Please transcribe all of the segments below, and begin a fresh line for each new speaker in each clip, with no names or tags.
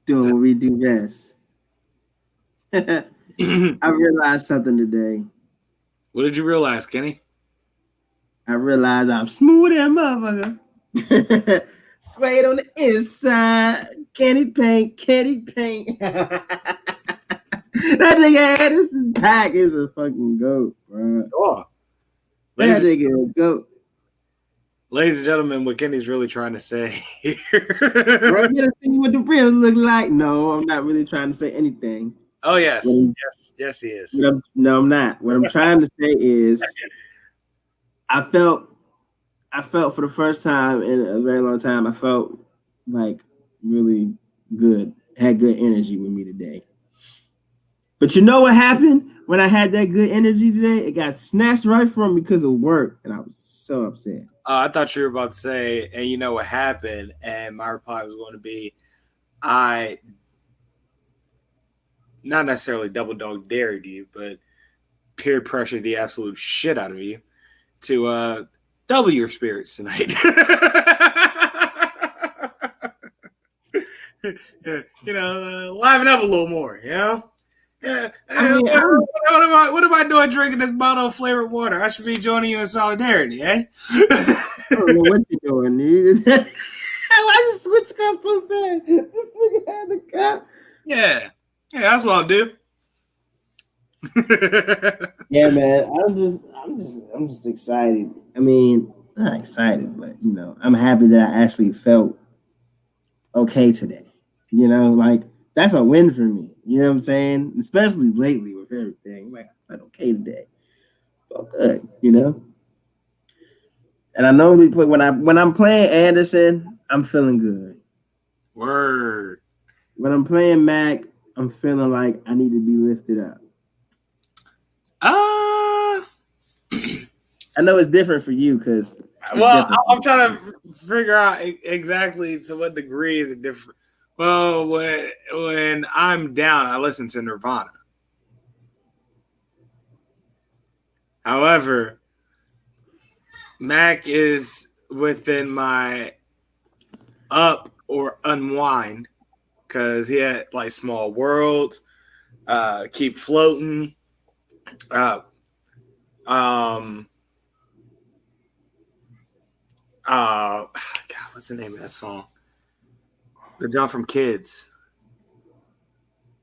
doing what we do best. I realized something today.
What did you realize, Kenny?
I realized I'm smooth as motherfucker. Suede on the inside. Candy paint. That nigga had this pack is a fucking goat, bro.
Oh.
That nigga a goat.
Ladies and gentlemen, what Kenny's really trying to say here.
Bro, you gotta see what the rims look like. No, I'm not really trying to say anything.
Oh, yes. Yes, he is.
No, I'm not. What I'm trying to say is I felt for the first time in a very long time, I felt like really good, had good energy with me today. But you know what happened when I had that good energy today? It got snatched right from me because of work, and I was so upset.
I thought you were about to say, and you know what happened, and my reply was going to be, I not necessarily double dog dared you, but peer pressured the absolute shit out of you to double your spirits tonight. Liven up a little more, you know? Yeah. What am I doing drinking this bottle of flavored water? I should be joining you in solidarity, eh?
I don't know what you're doing, dude. Why you switch cups so fast? This nigga had the cup.
Yeah, that's what I'll do.
Yeah, man. I'm just excited. I mean, not excited, but I'm happy that I actually felt okay today. Like that's a win for me. You know what I'm saying? Especially lately with everything. Like I felt okay today. Felt good, And I know when I'm playing Anderson, I'm feeling good.
Word.
When I'm playing Mac, I'm feeling like I need to be lifted up.
I
know it's different for you because.
Well, I'm trying to figure out exactly to what degree is it different. Well, when I'm down, I listen to Nirvana. However, Mac is within my up or unwind because he had like Small World, Keep Floating, God, what's the name of that song? The John from Kids.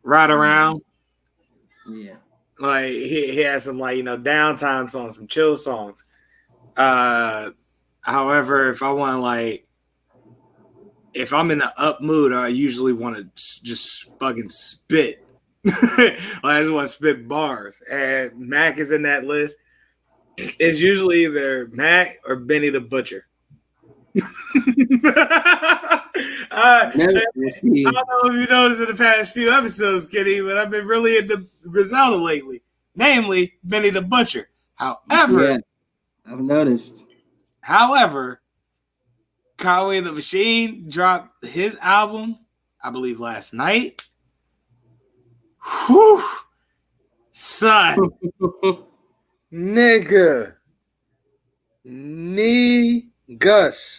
Ride Around.
Yeah.
Like he has some downtime songs, some chill songs. However, if I want if I'm in the up mood, I usually want to just fucking spit. I just want to spit bars. And Mac is in that list. It's usually either Mac or Benny the Butcher. I don't know if you noticed in the past few episodes, Kitty, but I've been really into Griselda lately, namely Benny the Butcher. However,
I've noticed.
However, Conway the Machine dropped his album, I believe, last night. Whew, son, nigga, Negus.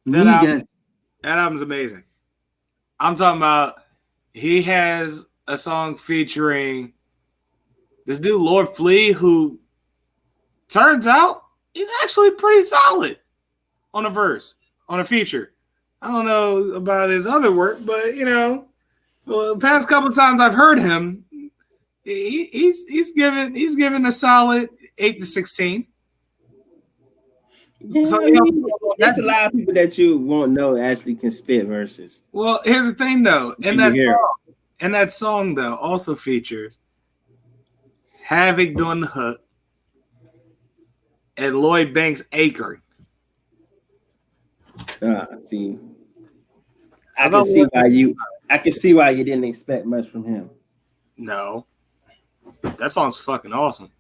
That album's amazing. I'm talking about he has a song featuring this dude, Lord Flea, who turns out he's actually pretty solid on a verse, on a feature. I don't know about his other work, but the past couple of times I've heard him, he's given a solid 8 to 16.
Yeah, so, that's a lot of people that you won't know actually can spit verses.
Well, here's the thing, though. In that song, though, also features Havoc doing the hook and Lloyd Banks acre.
See, I can see why you didn't expect much from him.
No, that song's fucking awesome.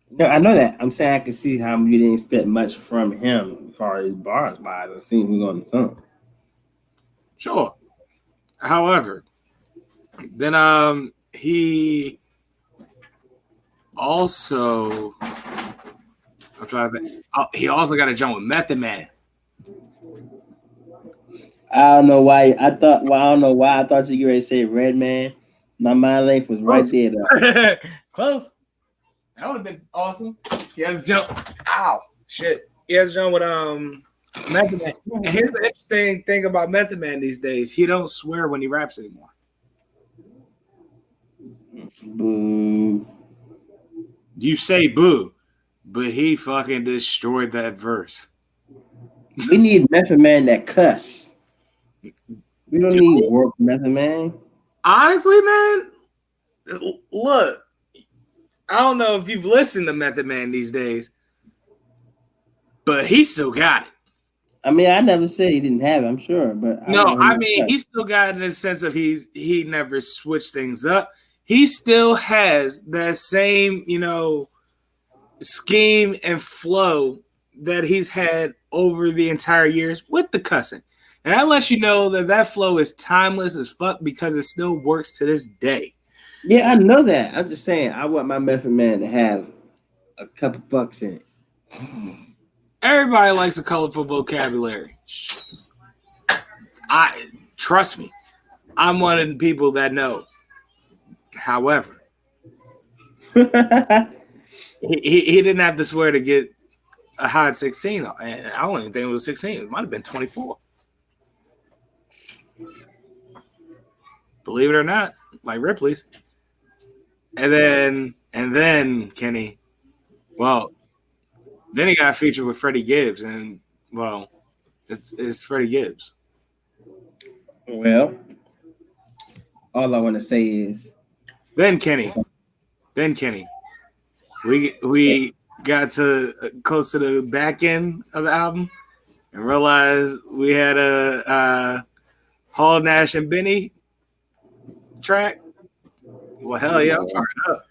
No, I know that. I'm saying I can see how you didn't expect much from him as far as bars wise. I've seen who's on the song.
Sure. However, then he also he also got a joint with Method Man.
I don't know why. I don't know why I thought you were ready to say Redman. My mind length was right there. Though.
Close. That would have been awesome. He has jump. Ow, shit. He has jump with Method Man. And here's the interesting thing about Method Man these days: he don't swear when he raps anymore.
Boo.
You say boo, but he fucking destroyed that verse.
We need Method Man that cuss. We don't need work Method Man.
Honestly, man, look, I don't know if you've listened to Method Man these days, but he still got it.
I mean, I never said he didn't have it, I'm sure, but
he still got it in the sense of he never switched things up. He still has that same, scheme and flow that he's had over the entire years with the cussing. And that lets you know that flow is timeless as fuck because it still works to this day.
Yeah, I know that. I'm just saying, I want my Method Man to have a couple bucks in it.
Everybody likes a colorful vocabulary. Trust me, I'm one of the people that know. However, he didn't have to swear to get a hot 16. And I don't even think it was 16. It might have been 24. Believe it or not, like Ripley's. And then Kenny, well, then he got featured with Freddie Gibbs, and well, it's Freddie Gibbs.
Well, all I want to say is,
then Kenny, we got to close to the back end of the album and realized we had a Hall, Nash, and Benny track. Well, hell yeah, I'm fired up.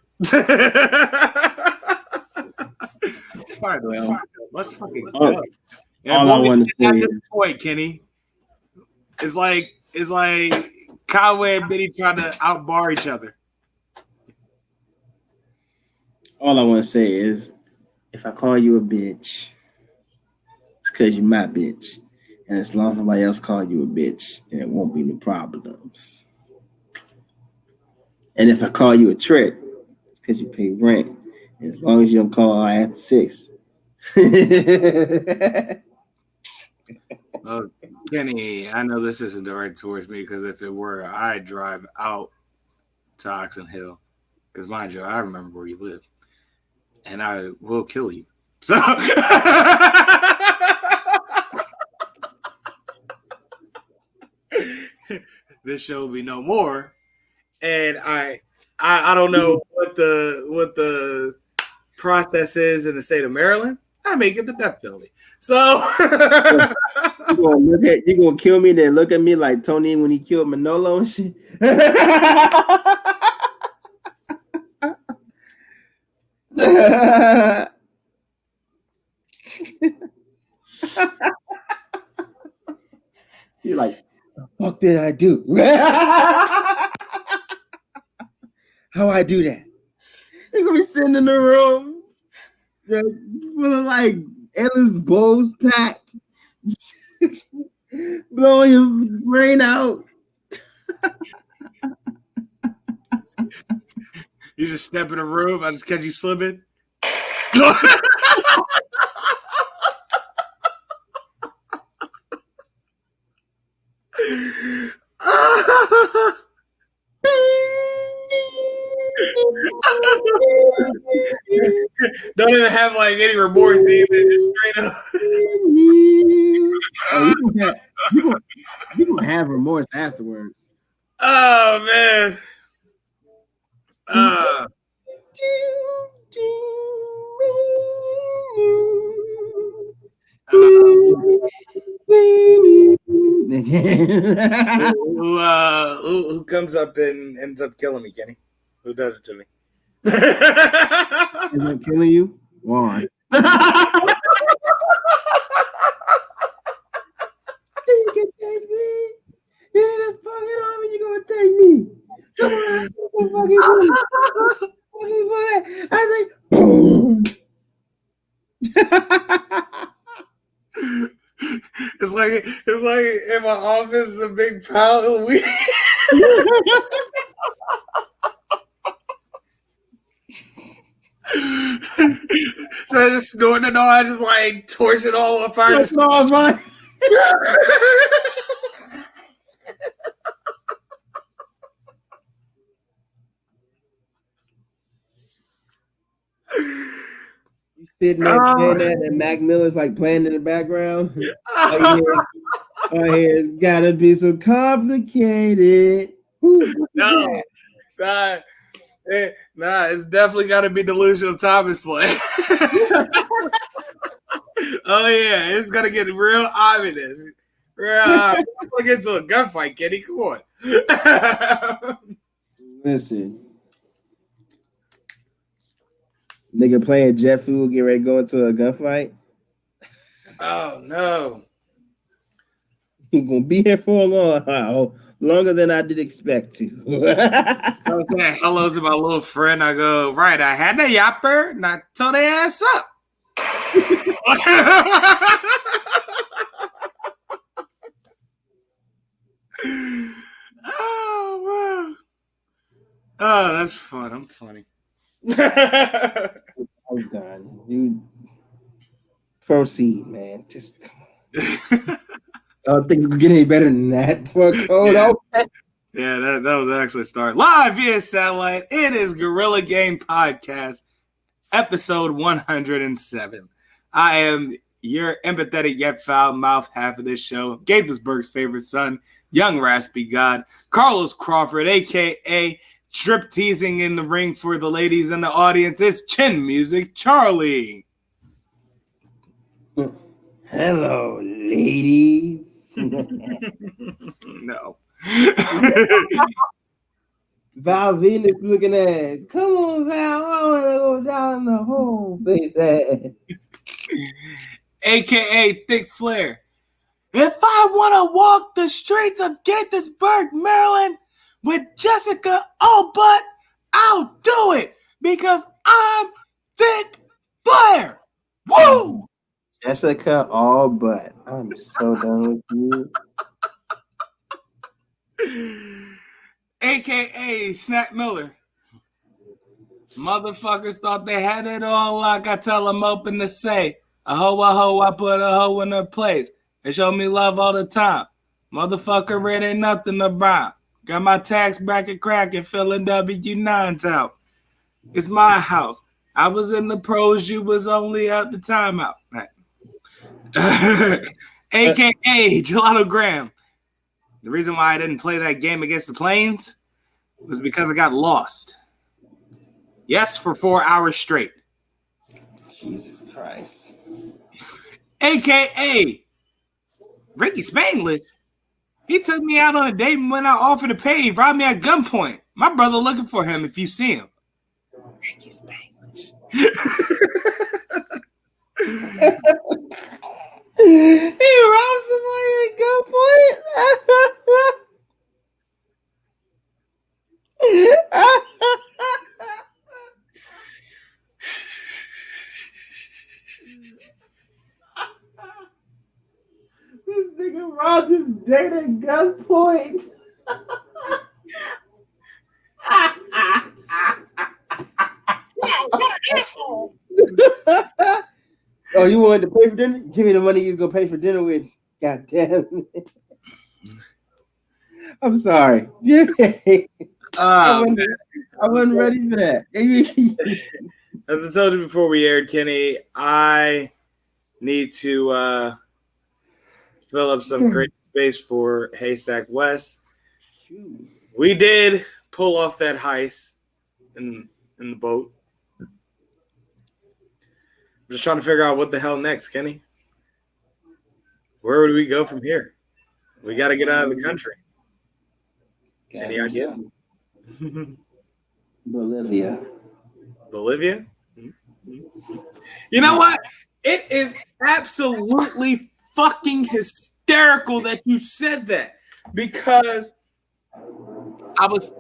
Let's fucking go.
All I want to say is,
point, Kenny, it's like Conway and Benny trying to outbar each other.
All I want to say is, if I call you a bitch, it's because you're my bitch. And as long as nobody else calls you a bitch, then it won't be any problems. And if I call you a trick, it's because you pay rent. And as long as you don't call after 6.
Oh, Kenny, I know this isn't direct towards me because if it were, I'd drive out to Oxon Hill. Because mind you, I remember where you live. And I will kill you. So this show will be no more. And I don't know what the process is in the state of Maryland. I may get the death penalty. So
you're gonna kill me, then look at me like Tony when he killed Manolo and shit. You're like, what did I do? How I do that? You're gonna be sitting in the room full of like endless bowls packed, blowing your brain out.
You just step in a room, I just catch you slipping. Don't even have like any remorse either. Just straight up.
You gonna have remorse afterwards.
Oh man. Who comes up and ends up killing me, Kenny? Who does it to me?
Is it killing you? Warren. You can take me. You're in a fucking army. You're gonna take me. Come on, fucking boy. I say, boom.
It's it's like in my office is a big pile of weed. So I just snorting it all. I just like torch it all on fire. Just all on fire.
You sitting there playing that, and Mac Miller's like playing in the background. Oh, it's gotta be so complicated.
No, it's definitely got to be Delusional Thomas play. Oh yeah, it's gonna get real ominous. We'll get into a gunfight, Kenny. Come on.
Listen, nigga playing jet fuel, get ready to go into a gunfight.
Oh no.
He gonna be here for a long while, longer than I did expect to.
I was saying hello to my little friend. I go, right, I had a yapper, and I told their ass up. Oh wow. Oh, that's fun. I'm funny.
I'm done. You proceed, man. Just come on. I don't think it's gonna get any better than that for a code open.
Yeah, that was actually a start. Live via satellite. It is Gorilla Game Podcast, episode 107. I am your empathetic yet foul mouth half of this show, Gaithersburg's favorite son, young raspy god, Carlos Crawford, a.k.a. strip teasing in the ring for the ladies in the audience. It's Chin Music Charlie.
Hello, ladies.
No.
Val Venus looking at, come on, Val, I want to go down the hole, face ass.
A.k.a. Thick Flair. If I want to walk the streets of Gaithersburg, Maryland with Jessica Allbutt, I'll do it because I'm Thick Flair. Woo!
Jessica Allbutt. I'm so done with
you. A.k.a. Snap Miller. Motherfuckers thought they had it all like I tell them open to say. A hoe, I put a hoe in her place. They show me love all the time. Motherfucker, it ain't nothing about. Got my tax bracket cracking, filling W9s out. It's my house. I was in the pros, you was only at the timeout. A.k.a. Gelato Graham. The reason why I didn't play that game against the Plains was because I got lost. Yes, for 4 hours straight.
Jesus Christ.
A.k.a. Ricky Spanglish. He took me out on a date and went out offered to pay. He robbed me at gunpoint. My brother looking for him if you see him. Ricky Spanglish.
He robbed somebody at gunpoint. This nigga robbed his date at gunpoint. Oh, you wanted to pay for dinner? Give me the money you was gonna pay for dinner with. God damn it. I'm sorry. I wasn't ready for that.
As I told you before we aired, Kenny, I need to fill up some great space for Haystack West. We did pull off that heist in the boat. I'm just trying to figure out what the hell next, Kenny. Where would we go from here? We got to get out of the country. Any idea?
Bolivia.
Bolivia? You know what? It is absolutely fucking hysterical that you said that, because I was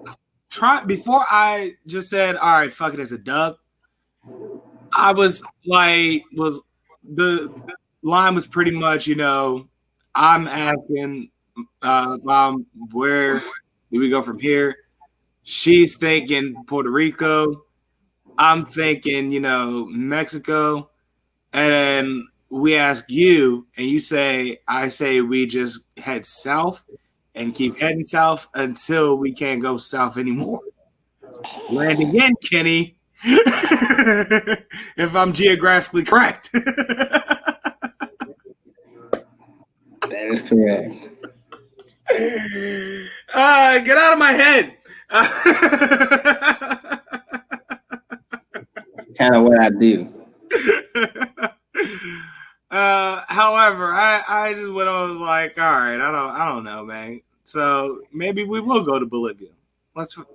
trying, before I just said, all right, fuck it, it's a dub. I was like, the line was pretty much, I'm asking Mom, where do we go from here? She's thinking Puerto Rico. I'm thinking, Mexico. And then we ask you, and you say, I say we just head south and keep heading south until we can't go south anymore. Land again, Kenny. If I'm geographically correct.
That is correct.
Get out of my head.
Kind of what I do.
However, I just went on, was like, all right, I don't know, man. So maybe we will go to Bolivia.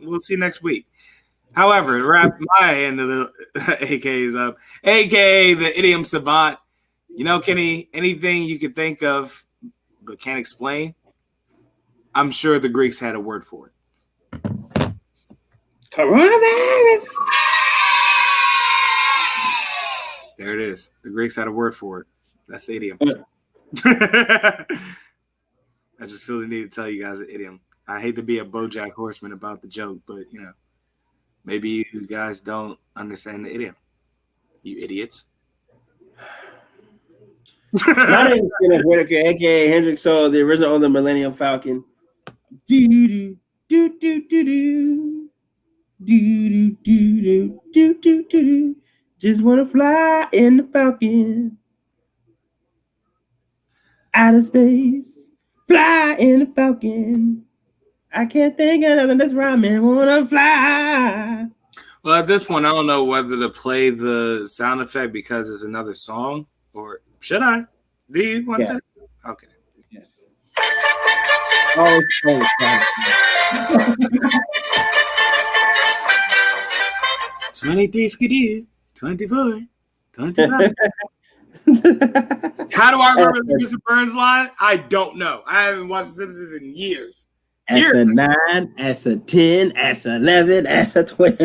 We'll see next week. However, to wrap my end of the AKs up, AKA the idiom savant. Kenny, anything you could think of but can't explain, I'm sure the Greeks had a word for it.
Coronavirus.
There it is. The Greeks had a word for it. That's the idiom. I just feel the need to tell you guys the idiom. I hate to be a BoJack Horseman about the joke, but maybe you guys don't understand the idiom. You idiots.
My name is Kenneth Whitaker, aka Hendrik Soul, the original owner of the Millennium Falcon. Do do do do do do do do do do. Just wanna fly in the Falcon. Outer space, fly in the Falcon. I can't think of nothing that's rhyming. Wanna fly.
Well, at this point, I don't know whether to play the sound effect because it's another song, or should I? Do you want that? Okay.
Yes. Oh,
23 skidoo, 24, 25. How do I remember the Mr. Burns line? I don't know. I haven't watched The Simpsons in years.
That's a 9, that's a 10, that's a 11, that's a 12.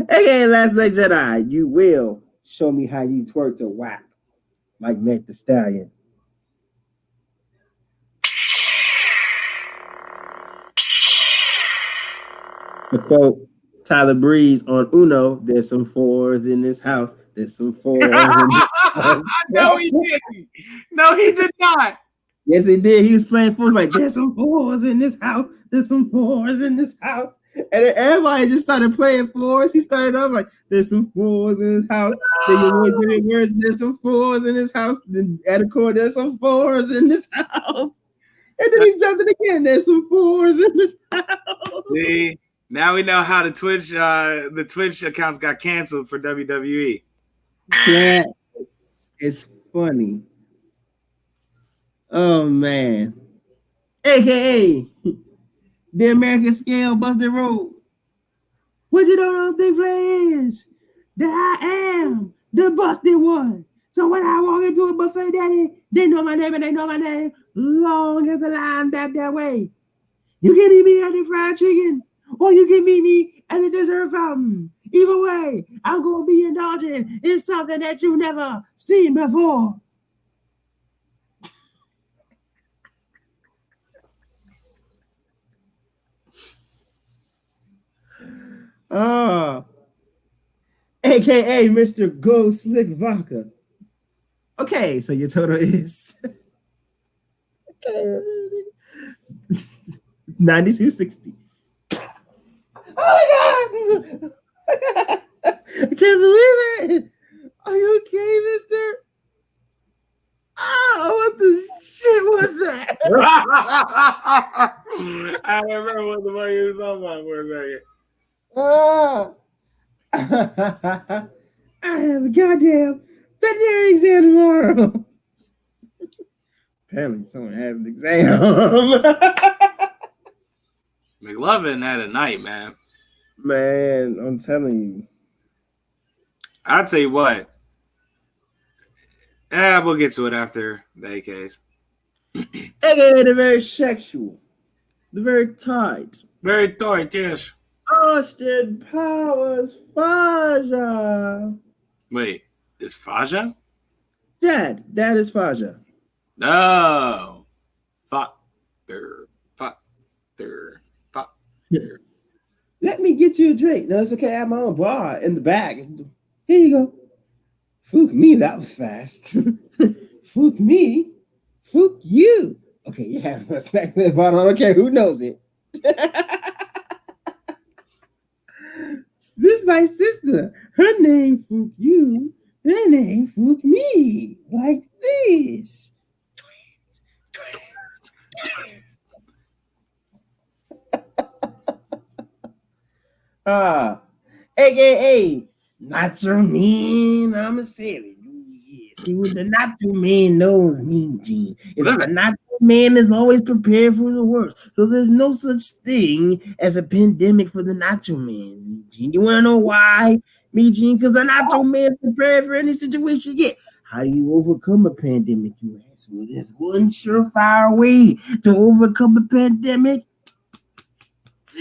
Okay, Last Black Jedi, you will show me how you twerk to WAP like Meg the Stallion. To quote Tyler Breeze on Uno, there's some 4s in this house. There's some 4s in this house.
No, he didn't. No, he did not.
Yes, he did. He was playing 4s like, there's some 4s in this house. There's some 4s in this house. And then everybody just started playing 4s. He started off like, there's some 4s in his house. Then you always get it worse. There's some 4s in his house. Then at a chord, there's some 4s in this house. And then he jumped it again. There's some 4s in this house.
See, now we know how the Twitch accounts got canceled for WWE.
That is funny. Oh man. AKA the American Scale Busted Road. What you don't think is that I am the busted one. So when I walk into a buffet, daddy, they know my name and they know my name. Long as the line back that way. You can meet me at the fried chicken, or you can meet me at the dessert fountain. Either way, I'm gonna be indulging in something that you've never seen before. AKA Mr. Go Slick Vodka. Okay, so your total is 92.60. Oh my god! I can't believe it. Are you okay, mister? Oh, what the shit was that?
I don't remember what the fuck he was talking about for a second.
I have a goddamn veterinary exam tomorrow. Apparently someone has an exam.
McLovin had a night, man.
Man, I'm telling you.
I'll tell you what. We'll get to it after the AKs.
AKA the very sexual. The very tight.
Very tight, yes.
Austin Powers Faja.
Wait, is Faja?
Dad is Faja.
No. Father.
Let me get you a drink. No, it's okay. I have my own bar in the back. Here you go. Fook me, that was fast. Fook me. Fook you. Okay, yeah, respect that bottle. Okay, who knows it? This is my sister. Her name Fook you. Her name Fook me. Like this. AKA Nacho Man, I'm a savage. Yes. See what the Nacho Man knows me, Gene. Is the Nacho Man is always prepared for the worst. So there's no such thing as a pandemic for the Nacho Man, Gene. You wanna know why, me, Gene? Because the Nacho Man is prepared for any situation you get. How do you overcome a pandemic, you ask? Well, there's one surefire way to overcome a pandemic.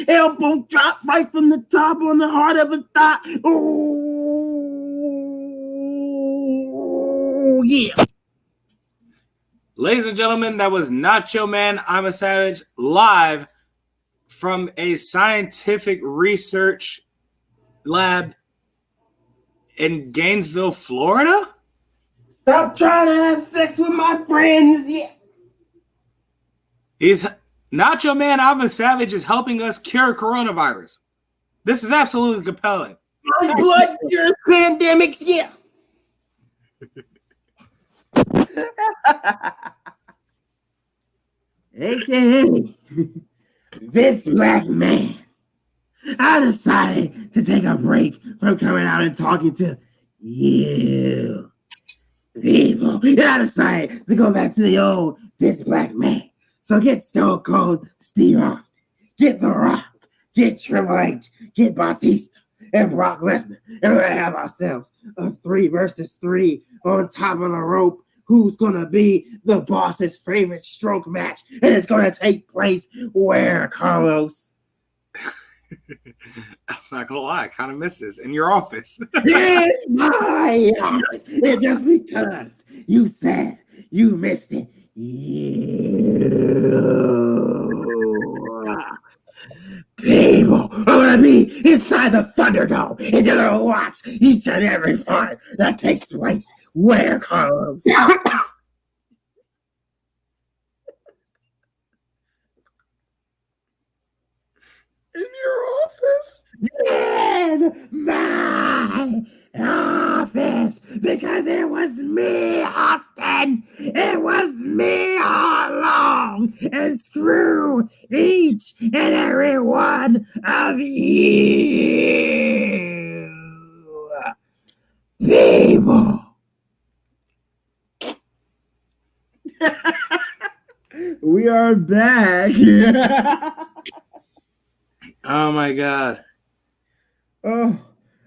Elbow drop right from the top on the heart of a thigh. Oh, yeah.
Ladies and gentlemen, that was Nacho Man, I'm a Savage, live from a scientific research lab in Gainesville, Florida.
Stop trying to have sex with my friends. Yeah.
Nacho Man, I'm a Savage is helping us cure coronavirus. This is absolutely compelling.
My blood cures pandemics, yeah. AKA this black man. I decided to take a break from coming out and talking to you people. And I decided to go back to the old this black man. So get Stone Cold Steve Austin, get The Rock, get Triple H, get Batista, and Brock Lesnar. And we're going to have ourselves a 3 versus 3 on top of the rope. Who's going to be the boss's favorite stroke match? And it's going to take place where, Carlos?
I'm not going to lie, I kind of miss this. In your office.
In my office. It's just because you said you missed it. People are going to be inside the Thunderdome, and you're going to watch each and every fight that takes place where, Carlos? In your office? In my office, because it was me, Austin. It was me all along. And screw each and every one of you people. We are back.
Oh my God.
Oh,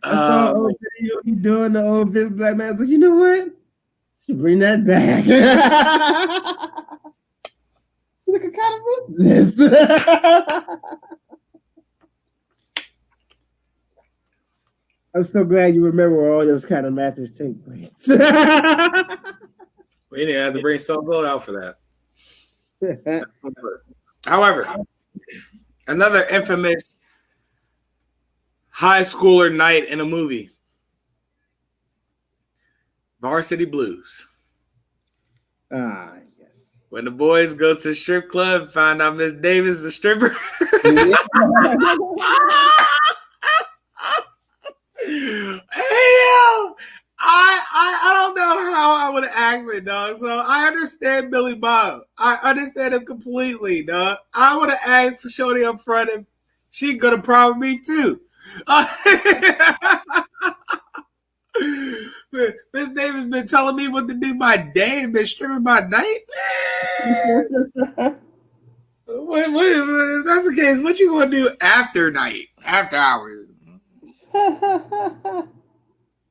I saw an old video he doing the old Vince Black Man. I was like, you know what? Should bring that back. Look, I kind of miss this. I'm so glad you remember where all those kind of matches take place.
We didn't have to bring Stone Cold out for that. However, another infamous high schooler night in a movie. Varsity Blues.
Ah, yes.
When the boys go to the strip club, find out Miss Davis is a stripper. I don't know how I would have acted, dog. So I understand Billy Bob. I understand him completely, dog. I would have asked Shorty up front and she could have probably me too. Miss Davis been telling me what to do by day and been stripping by night. If that's the case, what you gonna do after night, after hours?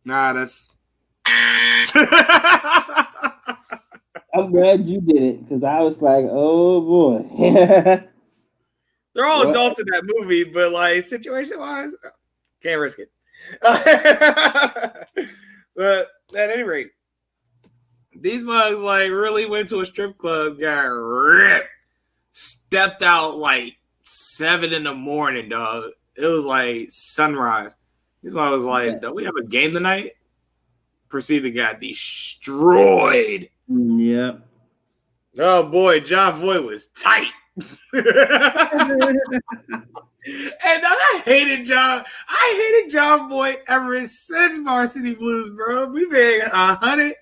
Nah, that's.
I'm glad you did it because I was like, oh boy.
They're all adults in that movie, but like situation wise, can't risk it. But at any rate, These mugs like really went to a strip club, got ripped, stepped out like 7 in the morning, dog. It was like sunrise. These mugs was like, "Don't we have a game tonight?" Proceeded to get destroyed.
Yep.
Oh boy, John Voight was tight. And I hated John Voight ever since Varsity Blues, bro. We been 100,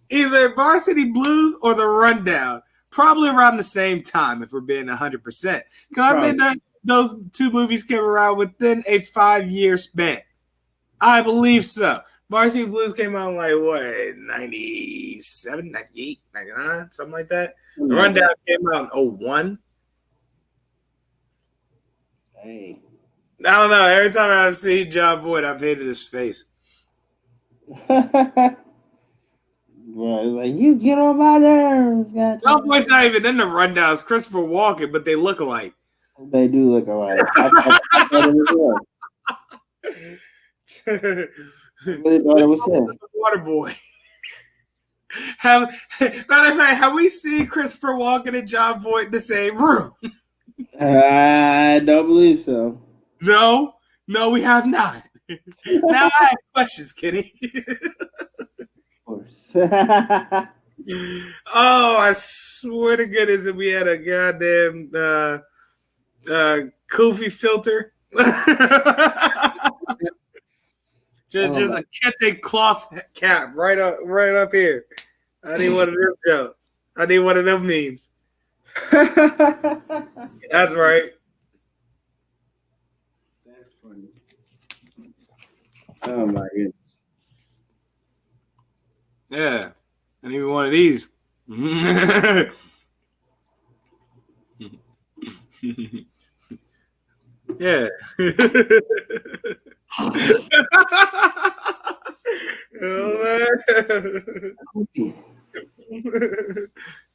either Varsity Blues or The Rundown, probably around the same time. If we're being 100%, because I think that those two movies came around within a 5-year span. I believe so. Varsity Blues came out in like what, 97, 98, 99, something like that. The Rundown came out in 01.
Hey.
I don't know. Every time I've seen John Voight, I've hated his face.
Bro, like, you get on my nerves.
John Voight's not even in The Rundown. It's Christopher Walken, but they look alike.
They do look alike. I really thought it was him.
Waterboy. Matter of fact, have we seen Christopher Walken and John Voight in the same room?
I don't believe so.
No, we have not. Now I have questions, Kenny.
Of course.
Oh, I swear to goodness, if we had a goddamn Kofi filter. just a kente cloth cap right up here. I need one of them jokes. I need one of them memes. That's right.
That's funny. Oh my goodness.
Yeah. I need one of these. Yeah.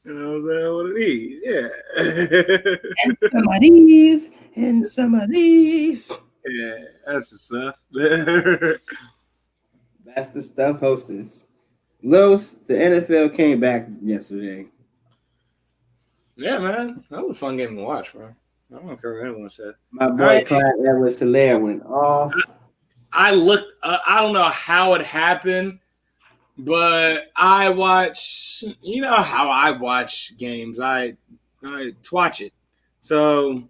You know what I'm saying? One of these, yeah.
And some of these, and some of these.
Yeah, that's the stuff.
That's the stuff, hostess. Los, the NFL came back yesterday.
Yeah, man. That was a fun game to watch, bro. I don't care what anyone said.
My boy Clyde Edwards-Helaire went off.
I looked. I don't know how it happened, but I watch. You know how I watch games. I watch it. So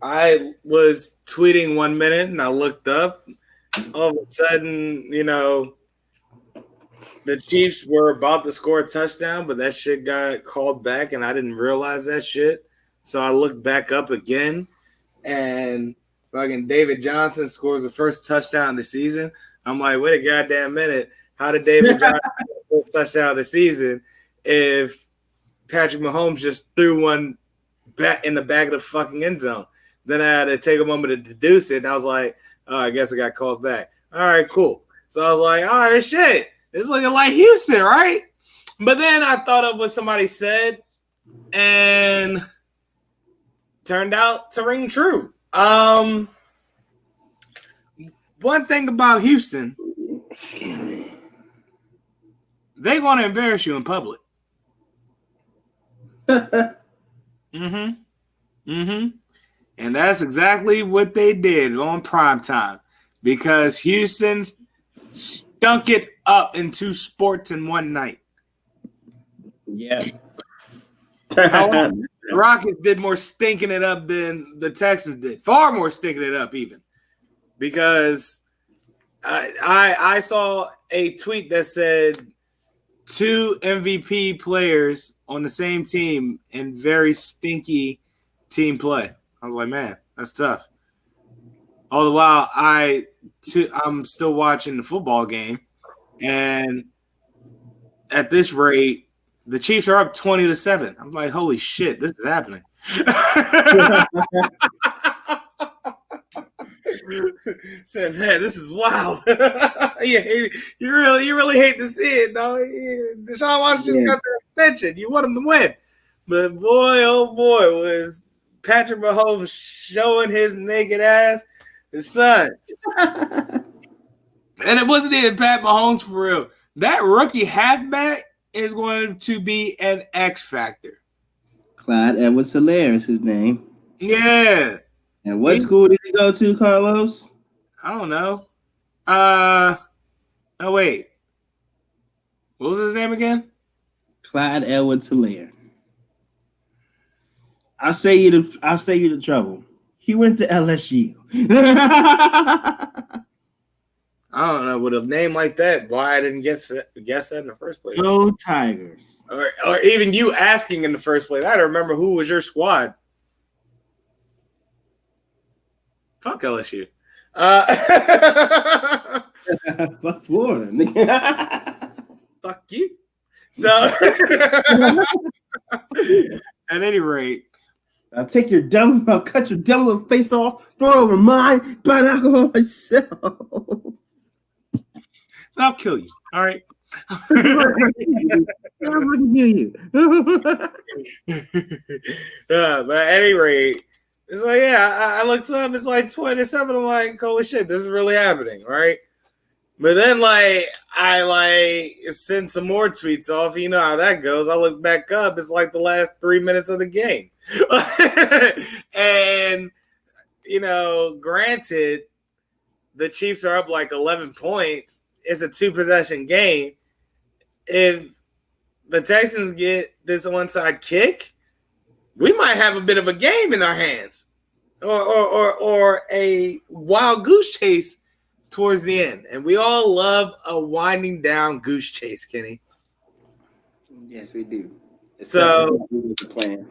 I was tweeting 1 minute, and I looked up. All of a sudden, you know, the Chiefs were about to score a touchdown, but that shit got called back, and I didn't realize that shit. So I looked back up again, and fucking David Johnson scores the first touchdown of the season. I'm like, wait a goddamn minute. How did David Johnson score the first touchdown of the season if Patrick Mahomes just threw one back in the back of the fucking end zone? Then I had to take a moment to deduce it, and I was like, oh, I guess I got called back. All right, cool. So I was like, all right, shit. It's looking like Houston, right? But then I thought of what somebody said, and turned out to ring true. One thing about Houston, they're going to embarrass you in public. And that's exactly what they did on primetime, because Houston stunk it up in 2 sports in one night.
Yeah.
The Rockets did more stinking it up than the Texans did. Far more stinking it up, even. Because I saw a tweet that said 2 MVP players on the same team in very stinky team play. I was like, man, that's tough. All the while, I'm still watching the football game, and at this rate, the Chiefs are up 20-7. I'm like, holy shit, this is happening. Said, man, this is wild. Yeah, you really hate to see it, dog. Deshaun Watson just got their extension. You want him to win, but boy, oh boy, was Patrick Mahomes showing his naked ass, his son. And it wasn't even Pat Mahomes for real. That rookie halfback is going to be an X factor.
Clyde Edwards-Helaire is his name.
Yeah.
And what school did he go to, Carlos?
I don't know. Oh wait. What was his name again?
Clyde Edwards-Helaire. I'll say you the trouble. He went to LSU.
I don't know. With a name like that, why I didn't guess that in the first place.
Go Tigers.
Or even you asking in the first place. I don't remember who was your squad. Fuck LSU.
Fuck Florida.
Fuck you. So, at any rate,
I'll cut your dumb little face off, throw it over mine, but I'll go myself.
I'll kill you. All right.
I'll fucking kill you.
But at any rate, it's like, yeah, I looked up, it's like 27. I'm like, holy shit, this is really happening, right? But then, like, I sent some more tweets off. You know how that goes. I look back up. It's like the last 3 minutes of the game. And, granted, the Chiefs are up like 11 points. It's a 2-possession game. If the Texans get this onside kick, we might have a bit of a game in our hands, or a wild goose chase towards the end. And we all love a winding down goose chase, Kenny.
Yes, we do.
So,
the plan.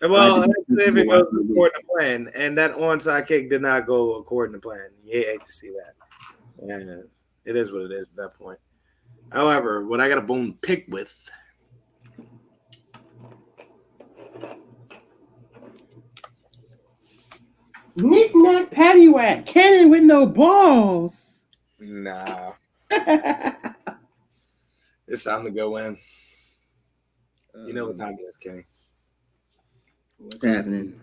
Well, let's see if it goes according to plan. And that onside kick did not go according to plan. You hate to see that. Yeah, it is what it is at that point. However, what I got a bone to pick with.
Knick-knack, paddywhack, cannon with no balls.
Nah. It's time to go in. You know what time it is, Kenny.
What's happening?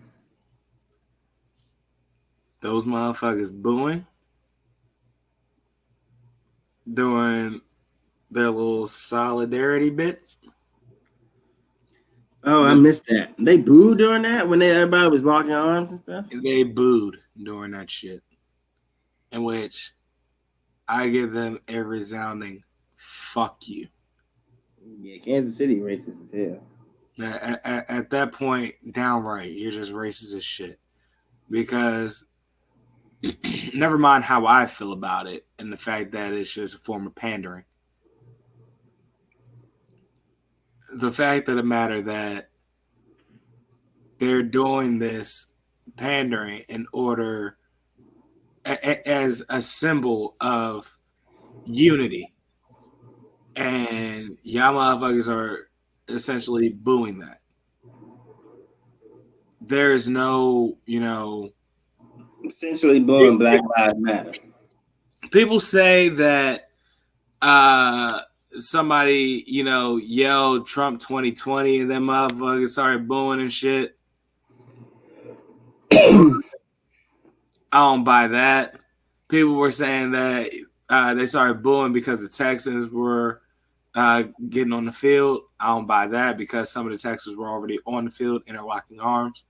Those motherfuckers booing, doing their little solidarity bit.
Oh, I missed that. They booed during that when everybody was locking arms and stuff?
They booed during that shit. In which I give them a resounding fuck you.
Yeah, Kansas City racist as hell.
At that point, downright, you're just racist as shit. Because never mind how I feel about it and the fact that it's just a form of pandering. The fact of the matter that they're doing this pandering in order as a symbol of unity. And y'all motherfuckers are essentially booing that. There's no,
essentially booing Black Lives Matter.
People say that somebody, yelled Trump 2020 and then motherfuckers started booing and shit. I don't buy that. People were saying that they started booing because the Texans were getting on the field. I don't buy that because some of the Texans were already on the field interlocking arms.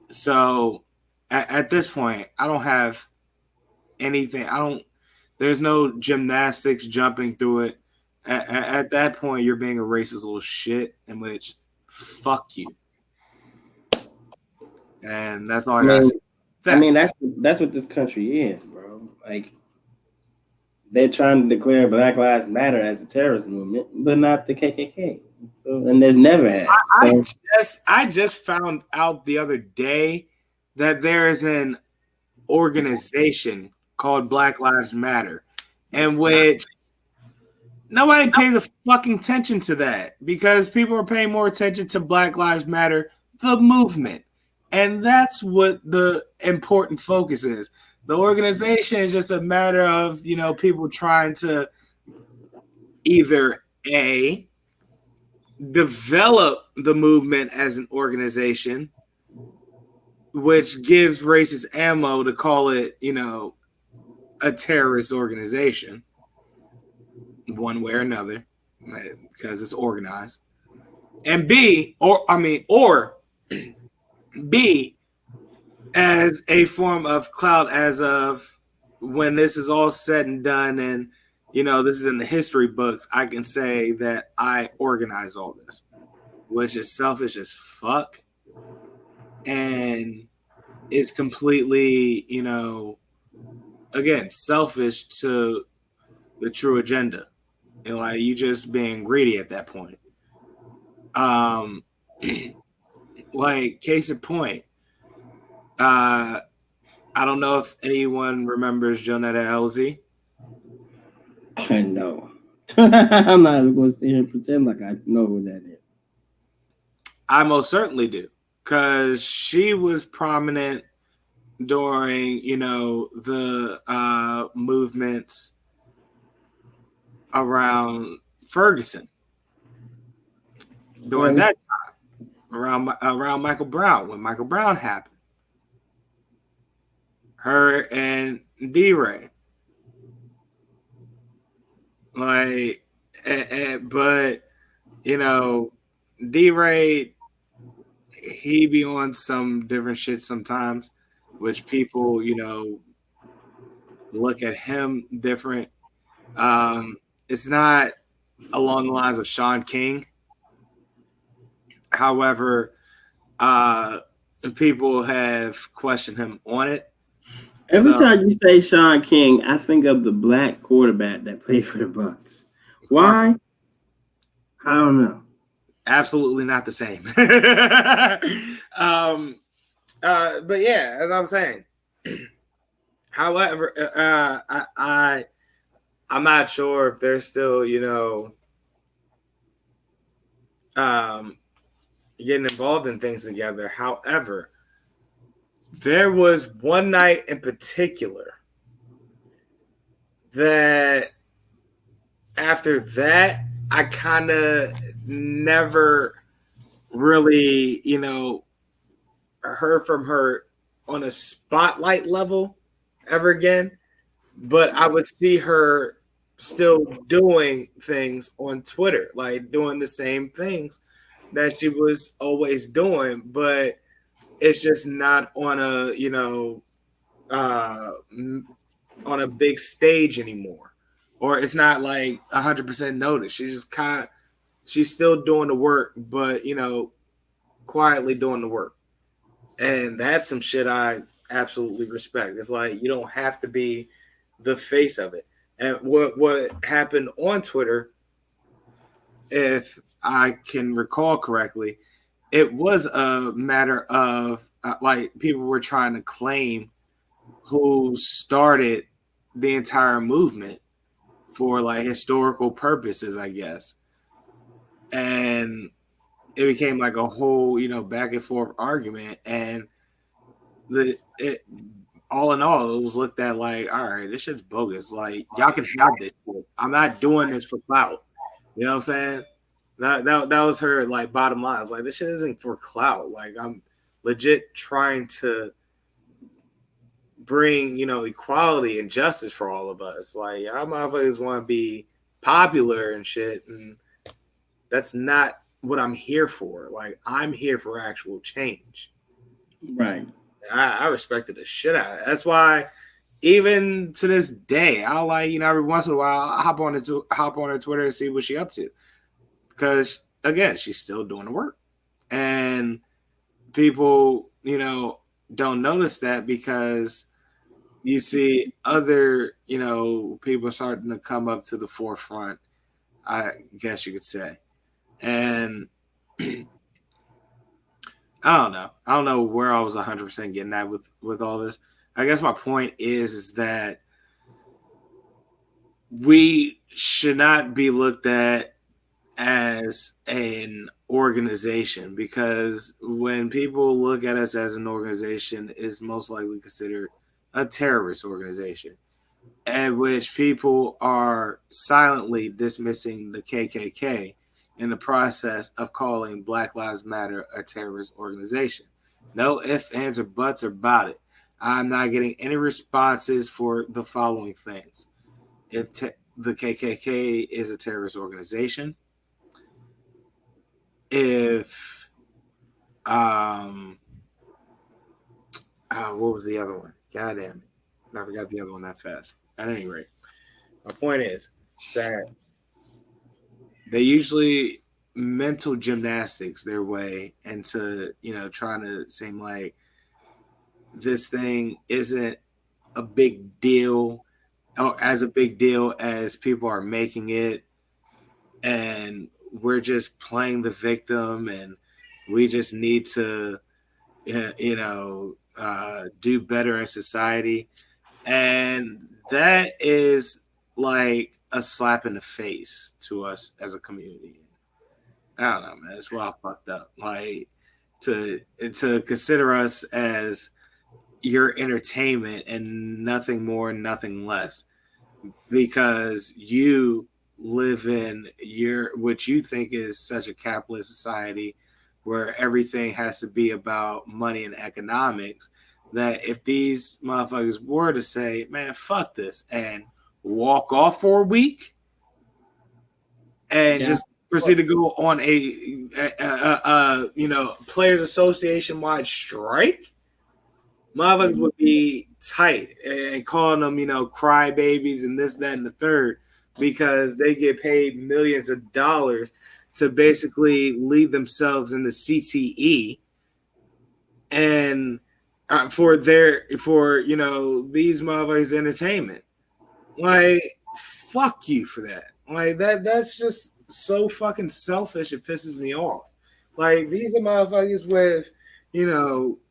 So at this point, I don't have anything. There's no gymnastics jumping through it. At that point, you're being a racist little shit, in which, fuck you. And that's all I gotta say.
I mean, that's what this country is, bro. Like, they're trying to declare Black Lives Matter as a terrorist movement, but not the KKK. So, and they've never had.
I just found out the other day that there is an organization called Black Lives Matter, in which nobody pays a fucking attention to that because people are paying more attention to Black Lives Matter, the movement. And that's what the important focus is. The organization is just a matter of, people trying to either A, develop the movement as an organization, which gives racist ammo to call it, a terrorist organization, one way or another, because it's organized. And B, or B, as a form of clout as of when this is all said and done and, this is in the history books, I can say that I organize all this, which is selfish as fuck. And it's completely, again, selfish to the true agenda. Like, you just being greedy at that point. Like, case in point, I don't know if anyone remembers Jonetta LZ.
I know. I'm not even going to sit here and pretend like I know who that is.
I most certainly do, because she was prominent during, the movements around Ferguson. During that time, around Michael Brown, when Michael Brown happened. Her and D-Ray. Like, but, D-Ray, he be on some different shit sometimes, which people, look at him different. It's not along the lines of Sean King. However, people have questioned him on it.
Every time you say Sean King, I think of the black quarterback that played for the Bucs. Why? I don't know.
Absolutely not the same. But yeah, as I'm saying. However, I'm not sure if they're still, getting involved in things together. However, there was one night in particular that after that, I kind of never really, heard from her on a spotlight level ever again. But I would see her still doing things on Twitter, like doing the same things that she was always doing, but it's just not on a, on a big stage anymore, or it's not like 100% noticed. She's still doing the work, but quietly doing the work, and that's some shit I absolutely respect. It's like you don't have to be the face of it. And what happened on Twitter, if I can recall correctly, it was a matter of like people were trying to claim who started the entire movement for like historical purposes, I guess. And it became like a whole, back and forth argument. And all in all, it was looked at like, all right, this shit's bogus. Like, y'all can have this shit. I'm not doing this for clout. You know what I'm saying? That was her like bottom line. It's like, this shit isn't for clout. Like, I'm legit trying to bring, equality and justice for all of us. Like, y'all motherfuckers want to be popular and shit, and that's not what I'm here for. Like, I'm here for actual change.
Right.
I respected the shit out of it. That's why, even to this day, I'll like, every once in a while, I'll hop on her Twitter and see what she's up to. Because, again, she's still doing the work. And people, don't notice that because you see other, people starting to come up to the forefront, I guess you could say. And I don't know. I don't know where I was 100% getting at with all this. I guess my point is that we should not be looked at as an organization, because when people look at us as an organization, it's most likely considered a terrorist organization, at which people are silently dismissing the KKK in the process of calling Black Lives Matter a terrorist organization. No ifs, ands, or buts about it. I'm not getting any responses for the following things. If the KKK is a terrorist organization. If what was the other one? God damn it. I forgot the other one that fast. At any rate, my point is that they usually mental gymnastics their way into, trying to seem like this thing isn't a big deal, or as a big deal as people are making it. And we're just playing the victim, and we just need to, do better in society. And that is like a slap in the face to us as a community. I don't know, man. It's well fucked up. Like to consider us as your entertainment and nothing more, nothing less, because you live in what you think is such a capitalist society where everything has to be about money and economics, that if these motherfuckers were to say, man, fuck this, and walk off for a week and just proceed to go on a players association wide strike, motherfuckers would be tight and calling them, crybabies and this, that, and the third, because they get paid millions of dollars to basically lead themselves in the CTE and for these motherfuckers' entertainment. Like, fuck you for that. Like that's just so fucking selfish. It pisses me off. Like, these are motherfuckers with,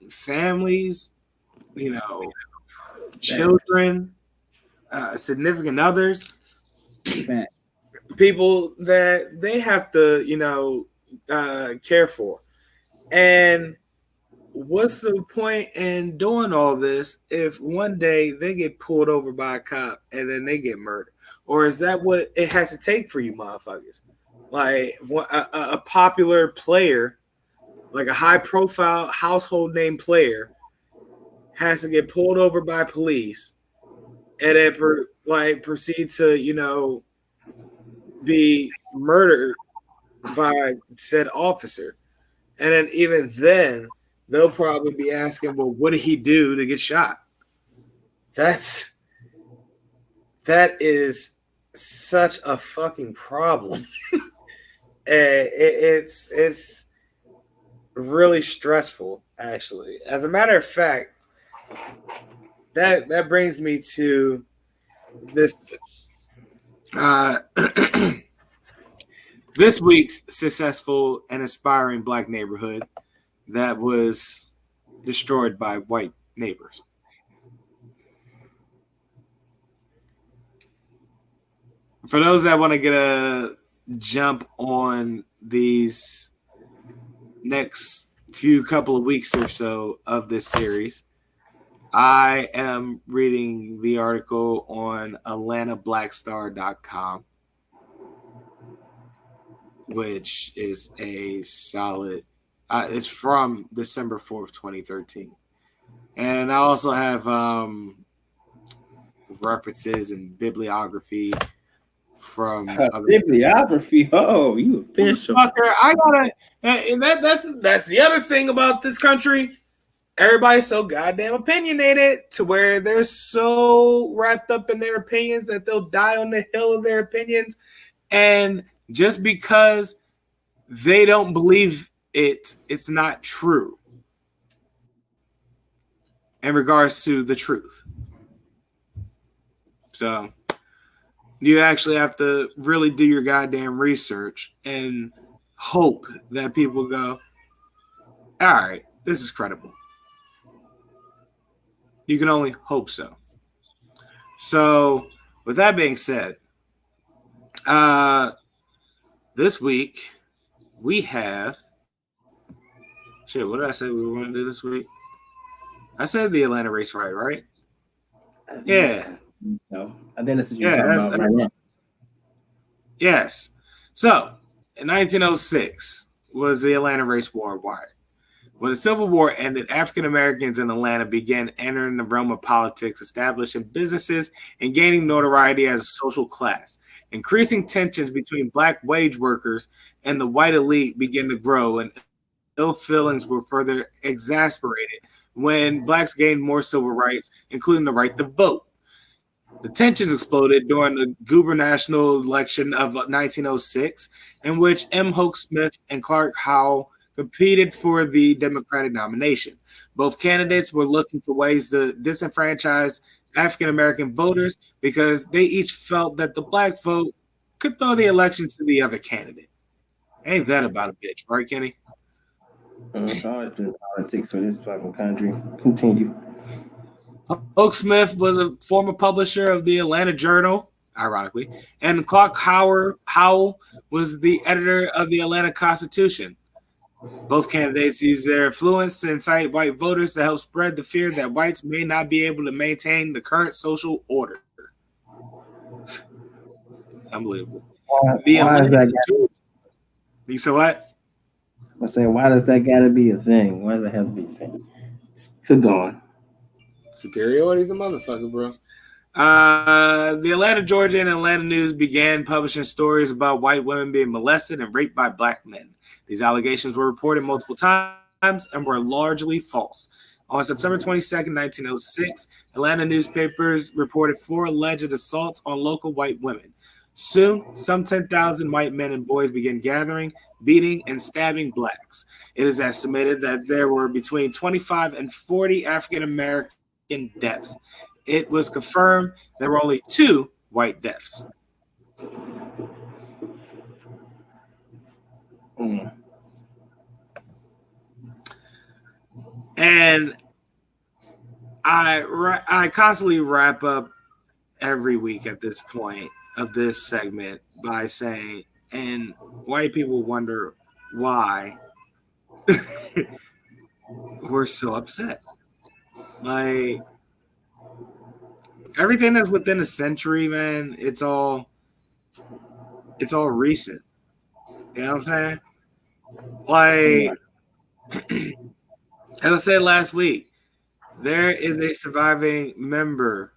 families, children, significant others, people that they have to, care for. And what's the point in doing all this if one day they get pulled over by a cop and then they get murdered? Or is that what it has to take for you motherfuckers? Like a popular player, like a high-profile household name player, has to get pulled over by police and then proceed to, be murdered by said officer. And then even then, they'll probably be asking, well, what did he do to get shot? That is such a fucking problem. It's really stressful, actually. As a matter of fact, that brings me to this this week's successful and aspiring black neighborhood that was destroyed by white neighbors. For those that want to get a jump on these next few couple of weeks or so of this series, I am reading the article on AtlantaBlackStar.com, which is a solid. It's from December 4th, 2013. And I also have references and bibliography from
bibliography. Oh, you official.
I gotta, and that's the other thing about this country. Everybody's so goddamn opinionated to where they're so wrapped up in their opinions that they'll die on the hill of their opinions. And just because they don't believe it's not true in regards to the truth. So you actually have to really do your goddamn research and hope that people go, all right, this is credible. You can only hope so. So with that being said, this week we have shit. What did I say we were going to do this week? I said the Atlanta Race Riot, right? Yeah.
So I think that's what you're talking about right now.
Yes. So in 1906 was the Atlanta Race Riot, When the Civil War ended, African Americans in Atlanta began entering the realm of politics, establishing businesses, and gaining notoriety as a social class. Increasing tensions between black wage workers and the white elite began to grow, and ill feelings were further exasperated when blacks gained more civil rights, including the right to vote. The tensions exploded during the gubernatorial election of 1906, in which M. Hoke Smith and Clark Howell competed for the Democratic nomination. Both candidates were looking for ways to disenfranchise African American voters because they each felt that the black vote could throw the election to the other candidate. Ain't that about a bitch, right, Kenny?
It's always been politics for this fucking country. Continue.
Hoke Smith was a former publisher of the Atlanta Journal, ironically, and Clark Howell was the editor of the Atlanta Constitution. Both candidates used their influence to incite white voters to help spread the fear that whites may not be able to maintain the current social order. Unbelievable.
Why is that?
You said what?
I said, why does that got to be a thing? Why does that have to be a thing? Keep going.
Superiority is a motherfucker, bro. The Atlanta, Georgia, and Atlanta News began publishing stories about white women being molested and raped by black men. These allegations were reported multiple times and were largely false. On September 22nd, 1906, Atlanta newspapers reported 4 alleged assaults on local white women. Soon, some 10,000 white men and boys began gathering, beating, and stabbing blacks. It is estimated that there were between 25 and 40 African American deaths. It was confirmed there were only 2 white deaths. And I constantly wrap up every week at this point of this segment by saying, and white people wonder why we're so upset. Like, everything that's within a century, man, it's all recent. You know what I'm saying? Like, as I said last week, there is a surviving member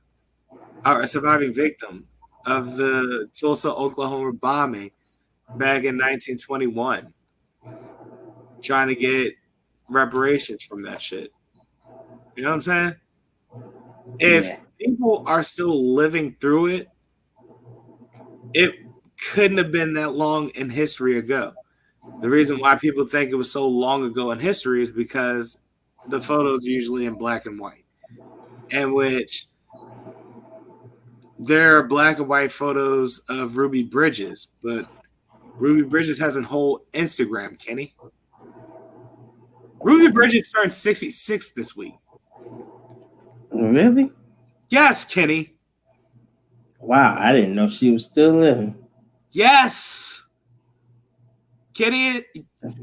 or a surviving victim of the Tulsa, Oklahoma bombing back in 1921, trying to get reparations from that shit. You know what I'm saying? If people are still living through it, it couldn't have been that long in history ago. The reason why people think it was so long ago in history is because the photos are usually in black and white, in which there are black and white photos of Ruby Bridges, but Ruby Bridges has a whole Instagram, Kenny. Ruby Bridges turned 66 this week.
Really?
Yes, Kenny.
Wow, I didn't know she was still living.
Yes. Kenny,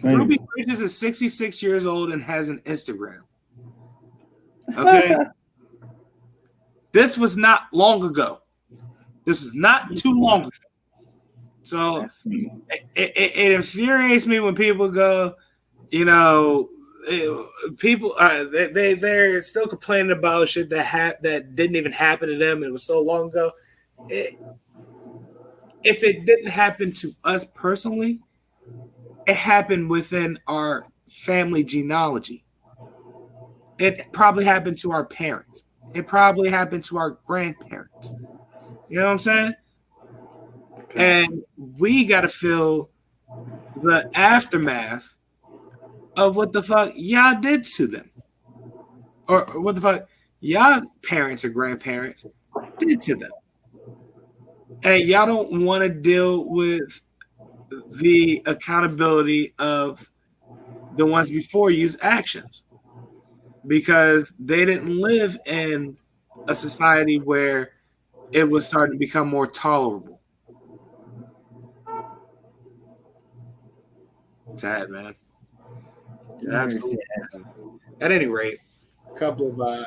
Ruby Bridges is 66 years old and has an Instagram. Okay. This was not long ago. This is not too long ago. So it infuriates me when people go, you know, people they're still complaining about shit that didn't even happen to them. It was so long ago. If it didn't happen to us personally, it happened within our family genealogy. It probably happened to our parents. It probably happened to our grandparents. You know what I'm saying? And we got to feel the aftermath of what the fuck y'all did to them. Or what the fuck y'all parents or grandparents did to them. And y'all don't want to deal with the accountability of the ones before you's actions, because they didn't live in a society where it was starting to become more tolerable. Sad, man. Absolutely. At any rate, a couple of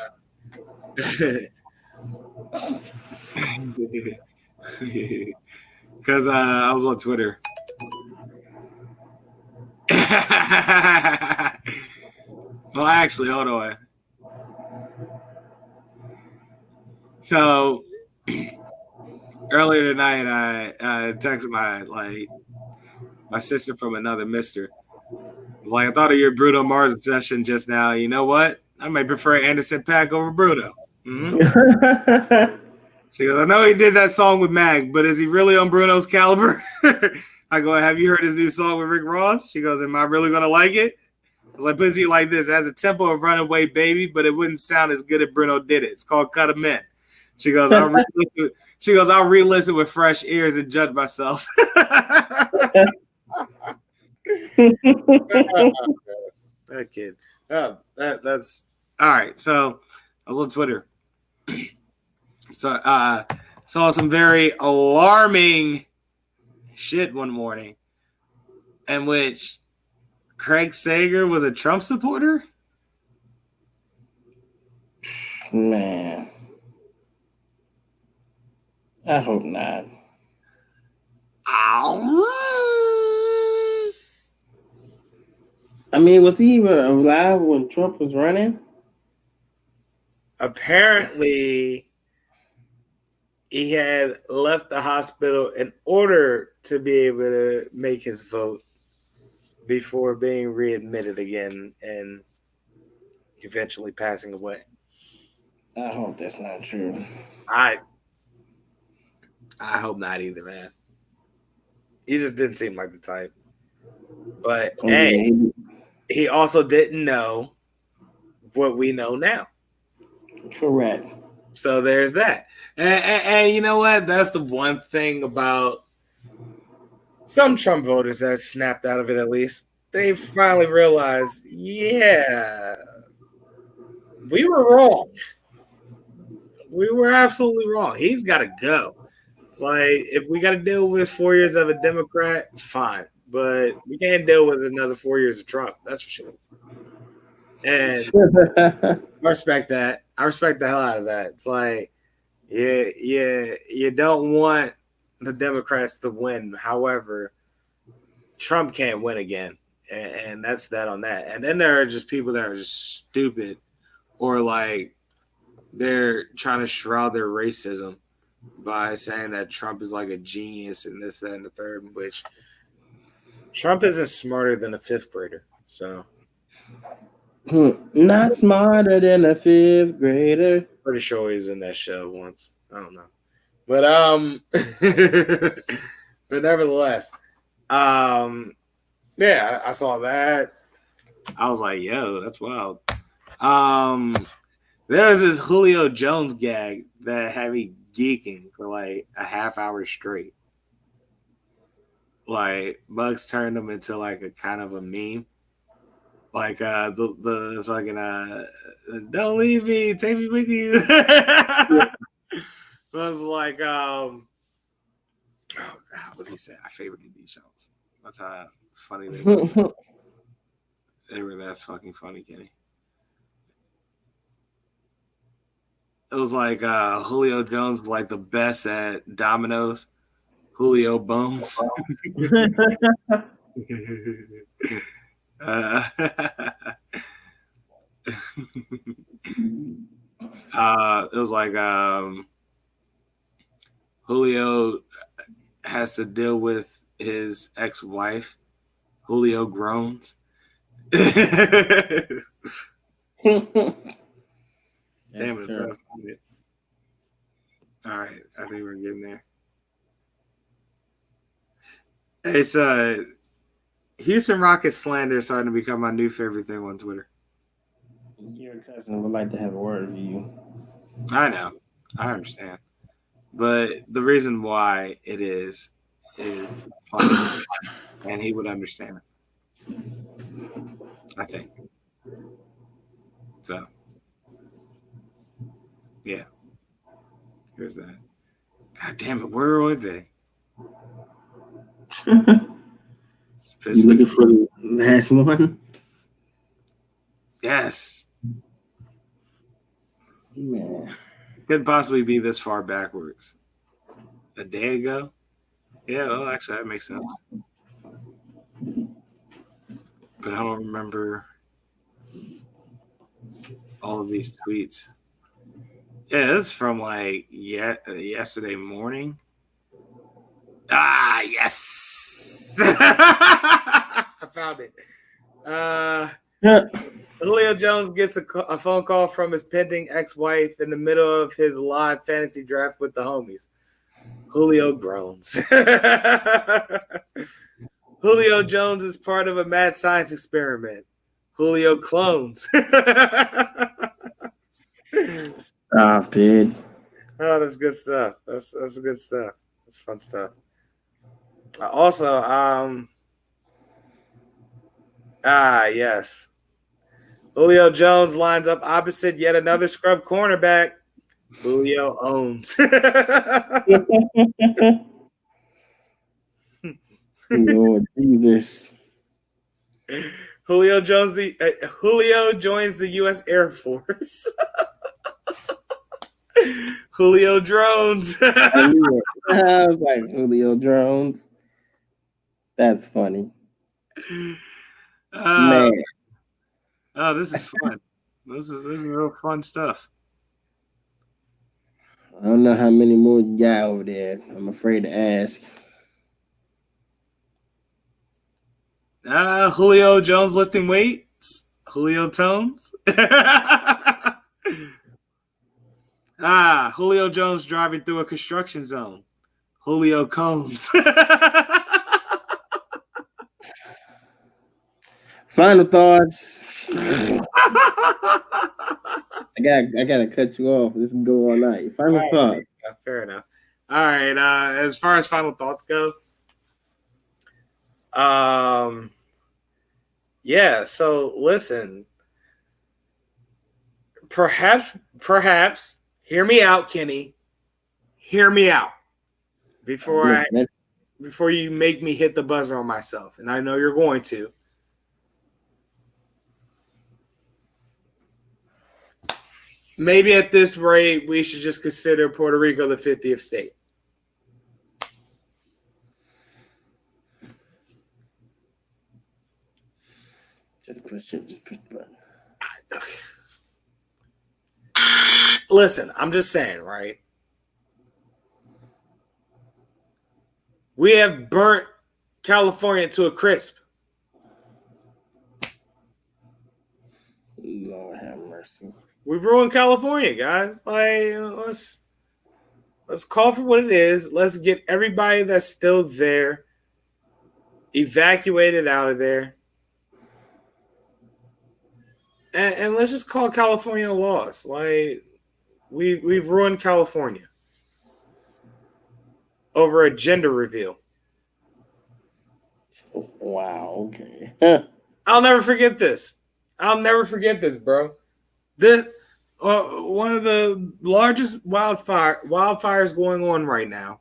because I was on Twitter. Well, actually, hold on. So earlier tonight, I texted my sister from another mister. It's like, I thought of your Bruno Mars obsession just now. You know what? I may prefer Anderson .Paak over Bruno. Mm-hmm. She goes, I know he did that song with Mag, but is he really on Bruno's caliber? I go, have you heard his new song with Rick Ross? She goes, am I really going to like it? I was like, put it like this. It has a tempo of Runaway Baby, but it wouldn't sound as good if Bruno did it. It's called Cut 'Em In. She goes, I'll re-listen with fresh ears and judge myself. That kid. That's all right. So I was on Twitter. So saw some very alarming shit one morning in which Craig Sager was a Trump supporter.
Man, I hope not. I mean, was he even alive when Trump was running?
Apparently, he had left the hospital in order to be able to make his vote before being readmitted again and eventually passing away.
I hope that's not true.
I hope not either, man. He just didn't seem like the type. But hey, he also didn't know what we know now.
Correct.
So there's that. And you know what? That's the one thing about some Trump voters that snapped out of it, at least. They finally realized, yeah, we were wrong. We were absolutely wrong. He's got to go. It's like, if we got to deal with 4 years of a Democrat, fine. But we can't deal with another 4 years of Trump. That's for sure. And I respect that. I respect the hell out of that. It's like, you don't want the Democrats to win. However, Trump can't win again. And that's that on that. And then there are just people that are just stupid or like they're trying to shroud their racism by saying that Trump is like a genius and this, that, and the third, which Trump isn't smarter than a fifth grader. So
not smarter than a fifth grader.
Pretty sure he was in that show once. I don't know. But but nevertheless, yeah, I saw that. I was like, yo, that's wild. There was this Julio Jones gag that had me geeking for like a half hour straight. Like Bugs turned him into like a kind of a meme. Like the fucking don't leave me, take me with you. It was like oh god, what did he say? I favorited these shows. That's how funny they were. They were that fucking funny, Kenny. It was like Julio Jones is like the best at dominoes. Julio Bones. It was like Julio has to deal with his ex-wife. Julio groans. Damn it, all right, I think we're getting there. It's Houston Rockets slander is starting to become my new favorite thing on Twitter.
Your cousin would like to have a word with you.
I know. I understand. But the reason why it is funny, and he would understand it. I think. So, yeah. Here's that. God damn it, where are they?
You looking for the last one?
Yes.
Man.
Couldn't possibly be this far backwards. A day ago? Yeah, well, actually, that makes sense. But I don't remember. all of these tweets. Yeah, this is from like yesterday morning. Ah, yes. I found it. Julio Jones gets a phone call from his pending ex-wife in the middle of his live fantasy draft with the homies. Julio groans. Julio Jones is part of a mad science experiment. Julio clones.
Stop it.
Oh, that's good stuff. That's good stuff. That's fun stuff. Also, yes. Julio Jones lines up opposite yet another scrub cornerback. Julio owns.
Lord Jesus.
Julio joins the U.S. Air Force. Julio drones.
I was like Julio drones. That's funny. Man.
Oh, this is fun. This is real fun stuff.
I don't know how many more you got over there. I'm afraid to ask.
Julio Jones lifting weights. Julio tones. Julio Jones driving through a construction zone. Julio cones.
Final thoughts. I gotta cut you off. This can go all night. Final thoughts.
Fair enough. All right. As far as final thoughts go, yeah. So listen. Perhaps. Hear me out, Kenny. Hear me out before you make me hit the buzzer on myself, and I know you're going to. Maybe at this rate, we should just consider Puerto Rico the 50th state.
Just push the button.
Listen, I'm just saying, right? We have burnt California to a crisp.
Lord have mercy.
We've ruined California, guys. Like, let's call for what it is. Let's get everybody that's still there evacuated out of there. And let's just call California a loss. Like, we've ruined California over a gender reveal.
Wow, okay.
I'll never forget this. Bro. This one of the largest wildfires going on right now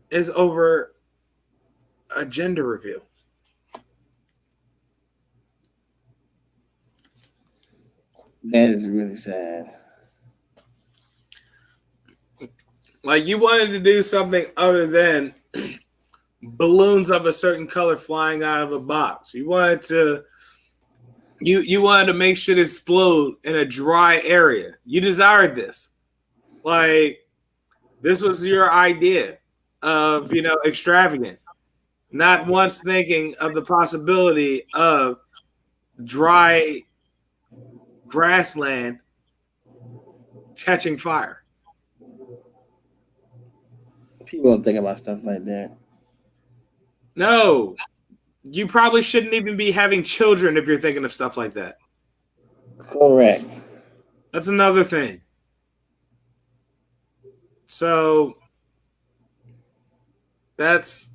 is over a gender reveal.
That is really sad.
Like, you wanted to do something other than balloons of a certain color flying out of a box. You wanted to make shit explode in a dry area. You desired this. Like, this was your idea of, extravagant. Not once thinking of the possibility of dry grassland catching fire.
People don't think about stuff like that.
No. You probably shouldn't even be having children if you're thinking of stuff like that.
Correct.
That's another thing. So that's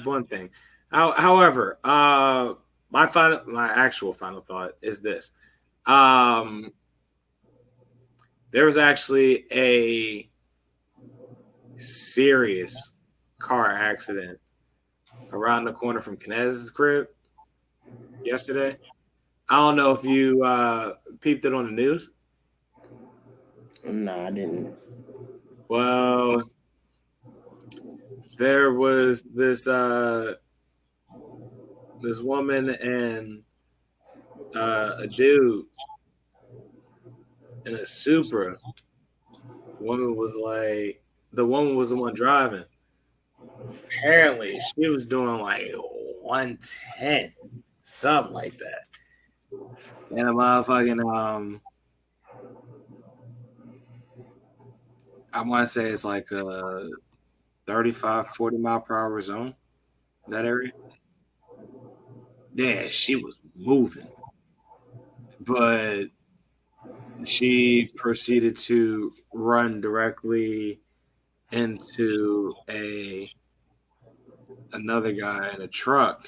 one thing. However, my actual final thought is this. There was actually a serious car accident around the corner from Kinez's crib yesterday. I don't know if you peeped it on the news.
No, I didn't.
Well, there was this woman and a dude in a Supra. The woman was the one driving. Apparently, she was doing like 110, something like that. And a motherfucking I want to say it's like a 35, 40 mile per hour zone, that area. Yeah, she was moving. But she proceeded to run directly into another guy in a truck.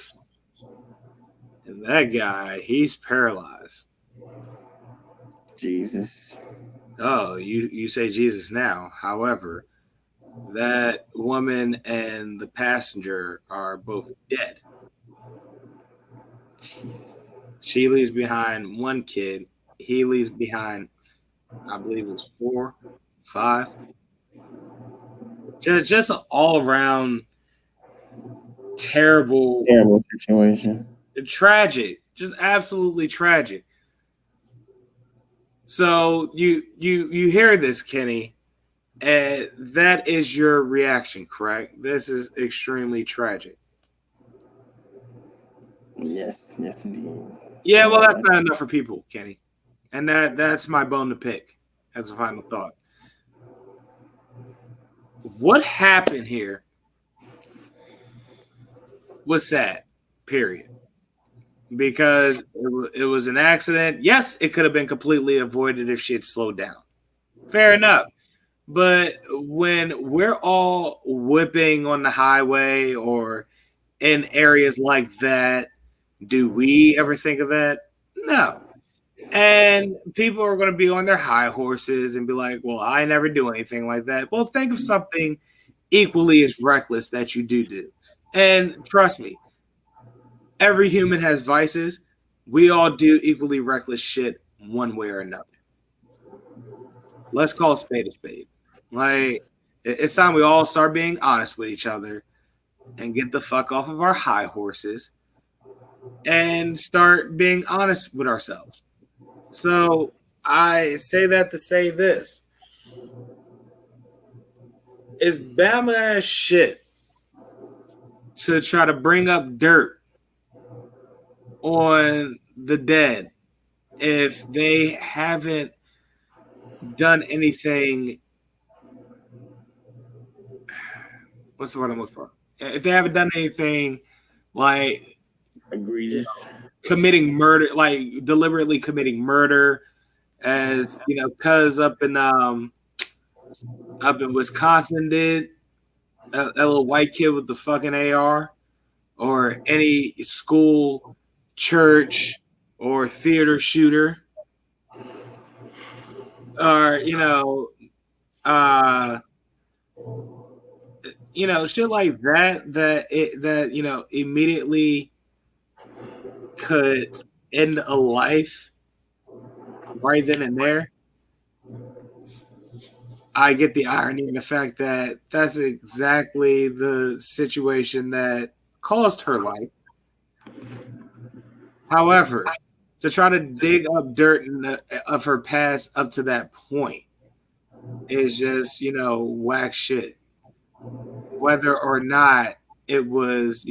And that guy, he's paralyzed.
Jesus.
Oh, you say Jesus now. However, that woman and the passenger are both dead. She leaves behind one kid. He leaves behind, I believe it was 4, 5. Just an all around terrible
situation.
tragic, just absolutely tragic. So you hear this, Kenny, and that is your reaction, correct? This is extremely tragic.
Yes, indeed.
Yeah, well, that's not enough for people, Kenny, and that's my bone to pick as a final thought. What happened here was sad, period. Because it was an accident. Yes, it could have been completely avoided if she had slowed down. Fair enough. But when we're all whipping on the highway or in areas like that, do we ever think of that? No. And people are going to be on their high horses and be like, well, I never do anything like that. Well, think of something equally as reckless that you do. And trust me, every human has vices. We all do equally reckless shit one way or another. Let's call a spade a spade. Like, it's time we all start being honest with each other and get the fuck off of our high horses and start being honest with ourselves. So I say that to say this. It's Bama ass shit to try to bring up dirt on the dead if they haven't done anything. What's the word I'm looking for? If they haven't done anything like
egregious,
committing murder, like deliberately committing murder, as you know, cuz up in Wisconsin did, that little white kid with the fucking AR, or any school, church, or theater shooter, or shit like that immediately could end a life right then and there. I get the irony in the fact that that's exactly the situation that caused her life. However, to try to dig up dirt of her past up to that point is just, whack shit. Whether or not it was,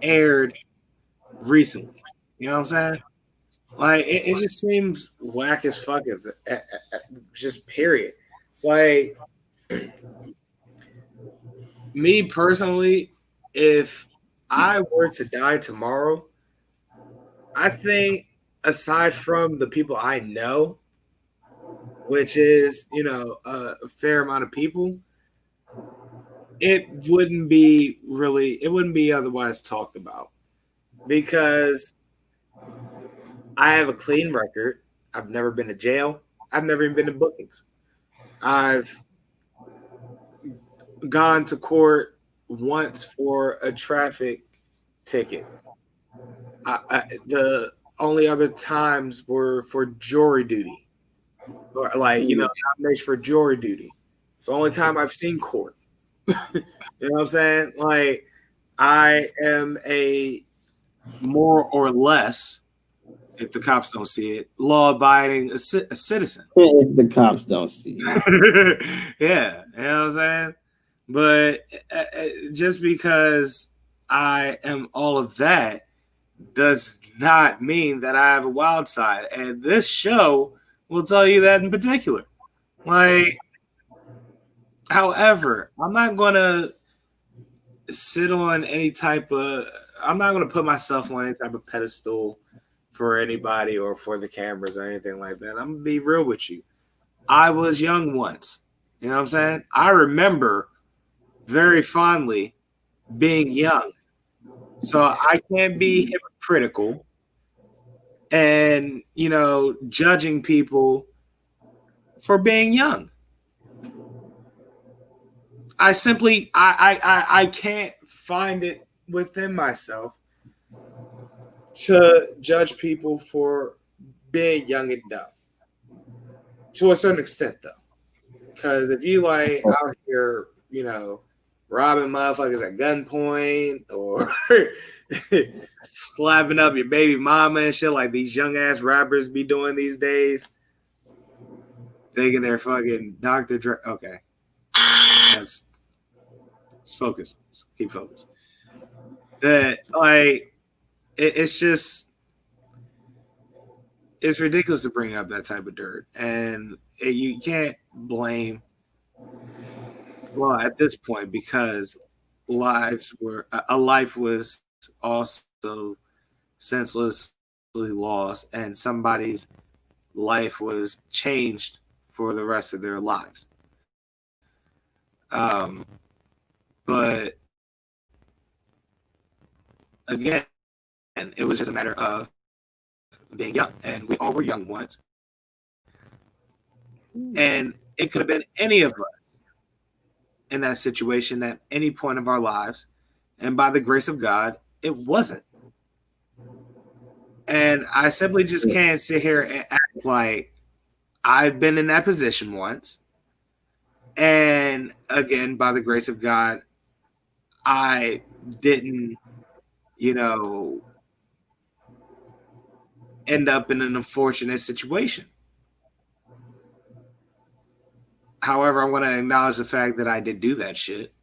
aired recently. You know what I'm saying? Like, it just seems whack as fuck, just period. It's like, me personally, if I were to die tomorrow, I think aside from the people I know, which is, a fair amount of people, it wouldn't be otherwise talked about, because I have a clean record. I've never been to jail. I've never even been to bookings. I've gone to once for a traffic ticket. The only other times were for jury duty, or nomination for jury duty. It's the only time I've seen court. You know what I'm saying? Like, I am a more or less, if the cops don't see it, law-abiding a citizen.
If the cops don't see it.
Yeah, you know what I'm saying? But just because I am all of that does not mean that I have a wild side. And this show will tell you that in particular. Like, however, I'm not going to sit on any type of, I'm not going to put myself on any type of pedestal for anybody or for the cameras or anything like that. I'm going to be real with you. I was young once. You know what I'm saying? I remember very fondly being young. So I can't be hypocritical and, you know, judging people for being young. I simply I can't find it within myself to judge people for being young and dumb. To a certain extent though. Because if you like out here, you know, robbing motherfuckers at gunpoint or slapping up your baby mama and shit like these young ass rappers be doing these days, thinking they're fucking Dr. Dre. Okay. Let's focus. Let's keep focused. That like it's just it's ridiculous to bring up that type of dirt, and you can't blame. Well, at this point, because a life was also senselessly lost, and somebody's life was changed for the rest of their lives. But again, it was just a matter of being young, and we all were young once, and it could have been any of us in that situation at any point of our lives, and by the grace of God, it wasn't. And I simply just can't sit here and act like I've been in that position once, and again, by the grace of God, I didn't, you know, end up in an unfortunate situation. However, I want to acknowledge the fact that I did do that shit.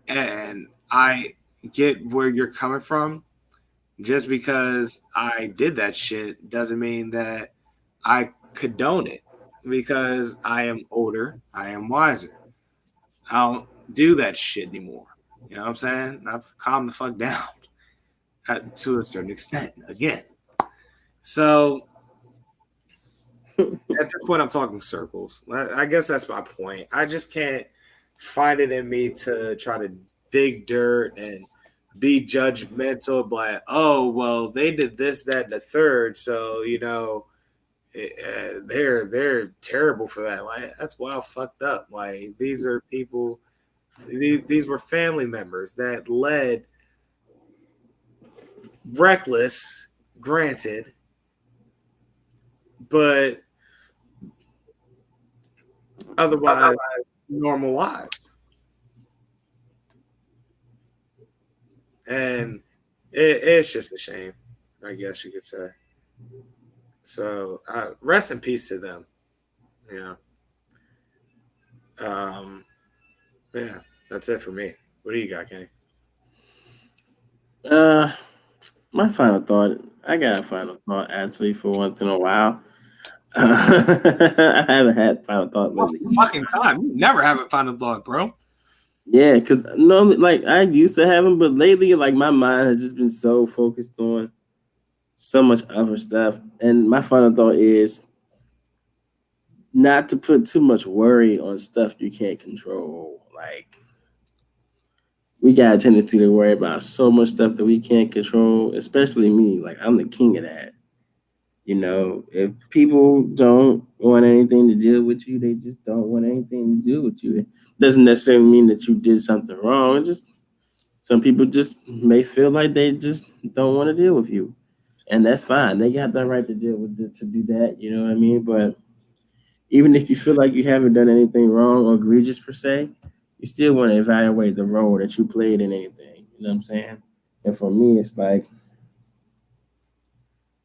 And I get where you're coming from. Just because I did that shit doesn't mean that I condone it, because I am older, I am wiser. I don't do that shit anymore. You know what I'm saying? I've calmed the fuck down to a certain extent again. So at this point, I'm talking circles. I guess that's my point. I just can't find it in me to try to dig dirt and be judgmental, but oh well, they did this, that, and the third, so you know they're terrible for that. Like that's wild, fucked up. Like these are people. These were family members that led reckless, granted, but otherwise normal lives. And it's just a shame, I guess you could say. So rest in peace to them. Yeah. Yeah, that's it for me. What do you got, Kenny?
My final thought. I got a final thought actually for once in a while. I haven't had final thought lately.
Fucking time. You never have a final thought, bro.
Yeah, because no, like I used to have them, but lately, like my mind has just been so focused on so much other stuff. And my final thought is not to put too much worry on stuff you can't control. Like we got a tendency to worry about so much stuff that we can't control, especially me. Like I'm the king of that. You know, if people don't want anything to do with you, they just don't want anything to do with you. It doesn't necessarily mean that you did something wrong. It just some people just may feel like they just don't want to deal with you. And that's fine. They got that right to deal with it, to do that, you know what I mean? But even if you feel like you haven't done anything wrong or egregious per se, you still want to evaluate the role that you played in anything. You know what I'm saying? And for me, it's like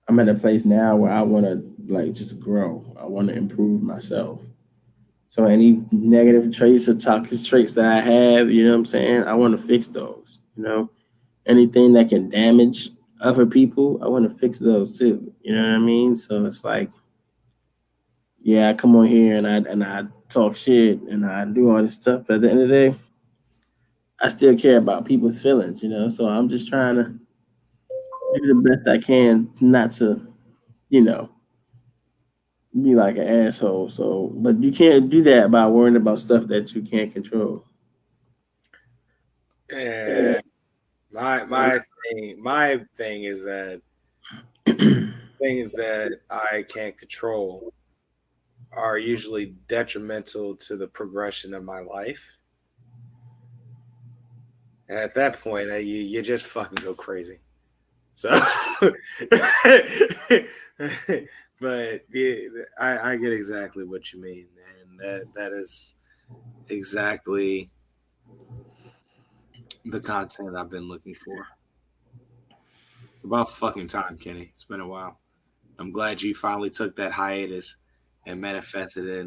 I'm at a place now where I want to like just grow. I want to improve myself. So any negative traits or toxic traits that I have, you know what I'm saying? I want to fix those. You know, anything that can damage other people, I want to fix those too. You know what I mean? So it's like, yeah, I come on here and I talk shit and I do all this stuff. But at the end of the day, I still care about people's feelings. You know, so I'm just trying to do the best I can not to, you know, be like an asshole. So, but you can't do that by worrying about stuff that you can't control.
And my thing is that things that I can't control are usually detrimental to the progression of my life. And at that point, you just fucking go crazy. So, but yeah, I get exactly what you mean, and that is exactly the content I've been looking for. About fucking time, Kenny. It's been a while. I'm glad you finally took that hiatus and manifested it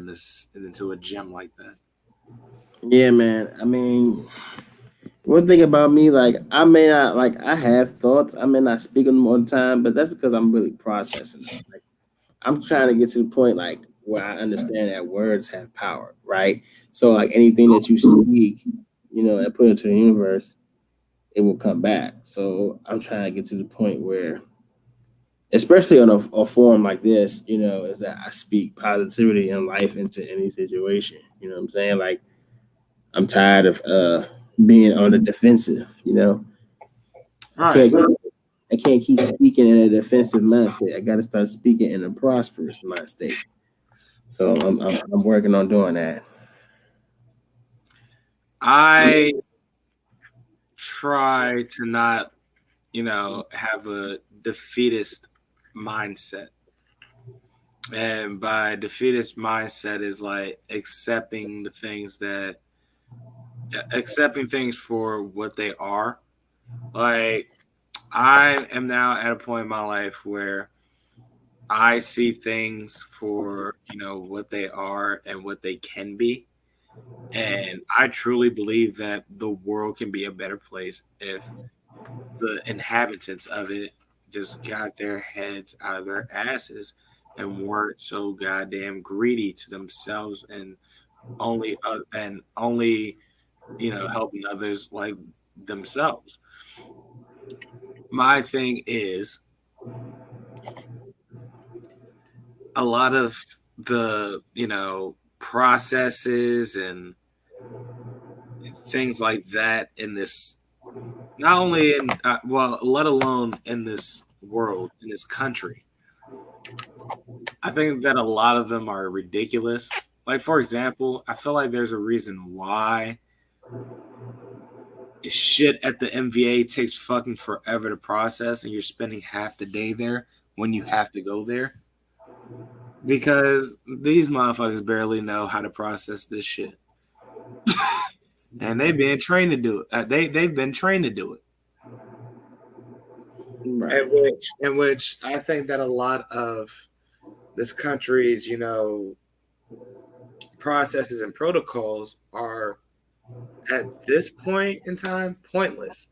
into a gem like that.
Yeah, man. I mean, one thing about me, like I may not like I have thoughts. I may not speak them all the time, but that's because I'm really processing them. Like I'm trying to get to the point like where I understand that words have power, right? So like anything that you speak, you know, and put into the universe, it will come back. So I'm trying to get to the point where, especially on a forum like this, you know, is that I speak positivity and life into any situation. You know what I'm saying? Like I'm tired of being on the defensive. You know, I
Right.
can't I can't keep speaking in a defensive mind state. I got to start speaking in a prosperous mind state. So I'm working on doing that.
I try to not, have a defeatist mindset. And by defeatist mindset is like accepting things for what they are. Like I am now at a point in my life where I see things for, what they are and what they can be. And I truly believe that the world can be a better place if the inhabitants of it just got their heads out of their asses and weren't so goddamn greedy to themselves and only helping others like themselves. My thing is a lot of the processes and things like that in this, not only in let alone in this world, in this country, I think that a lot of them are ridiculous. Like, for example, I feel like there's a reason why shit at the MVA takes fucking forever to process and you're spending half the day there when you have to go there. Because these motherfuckers barely know how to process this shit. And they've been trained to do it. They've been trained to do it.
Right.
In which I think that a lot of this country's, processes and protocols are at this point in time pointless.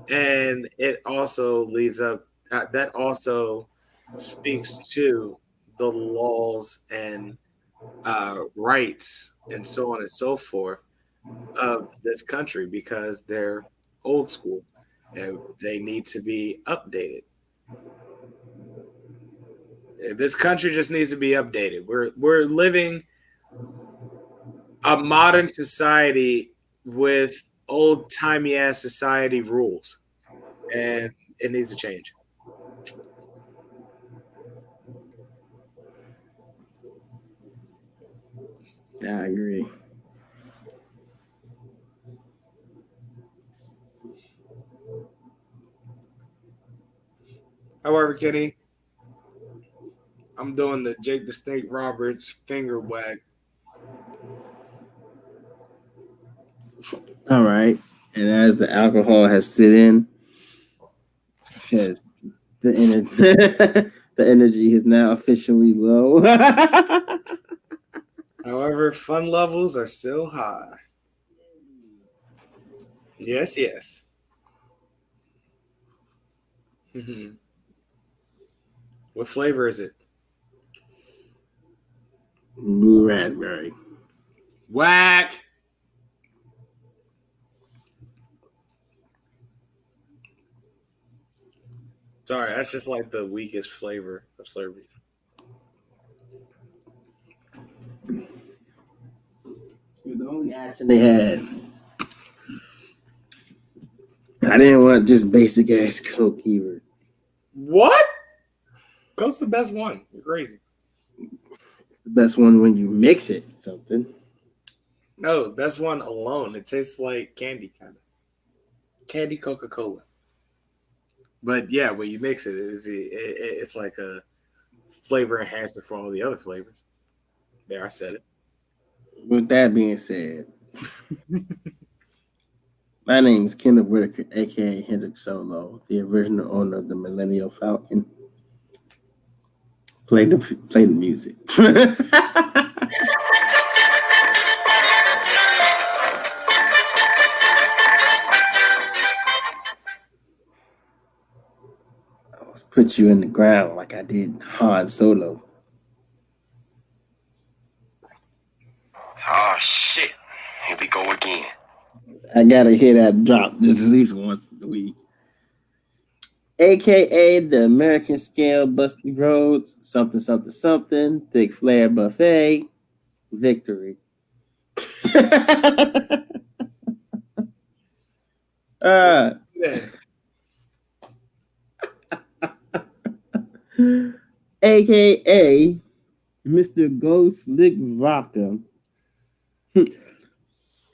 And it also leads up that also speaks to the laws and rights and so on and so forth of this country because they're old school and they need to be updated. This country just needs to be updated. We're living a modern society with old timey ass society rules, and it needs to change.
Yeah, I agree.
However, Kenny, I'm doing the Jake the Snake Roberts finger wag.
All right. And as the alcohol has set in, Because the energy is now officially low.
However, fun levels are still high. Yes, yes. What flavor is it?
Blue raspberry.
Whack. Sorry, that's just like the weakest flavor of Slurpees.
The only action they had. I didn't want just basic ass Coke either.
What? Coke's the best one. You're crazy.
The best one when you mix it something.
No, best one alone. It tastes like candy, kind of. Candy Coca-Cola. But yeah, when you mix it, it's like a flavor enhancer for all the other flavors. There, I said it.
With that being said, my name is Kenneth Whitaker, aka Hendrik Solo, the original owner of the Millennial Falcon. Play the music. Put you in the ground like I did Han Solo.
Oh shit! Here we go again.
I gotta hear that drop just at least once a week. AKA the American Scale Busty Roads, something, something, something, Thick Flair Buffet, Victory. AKA Mr. Ghost Slick Vodka.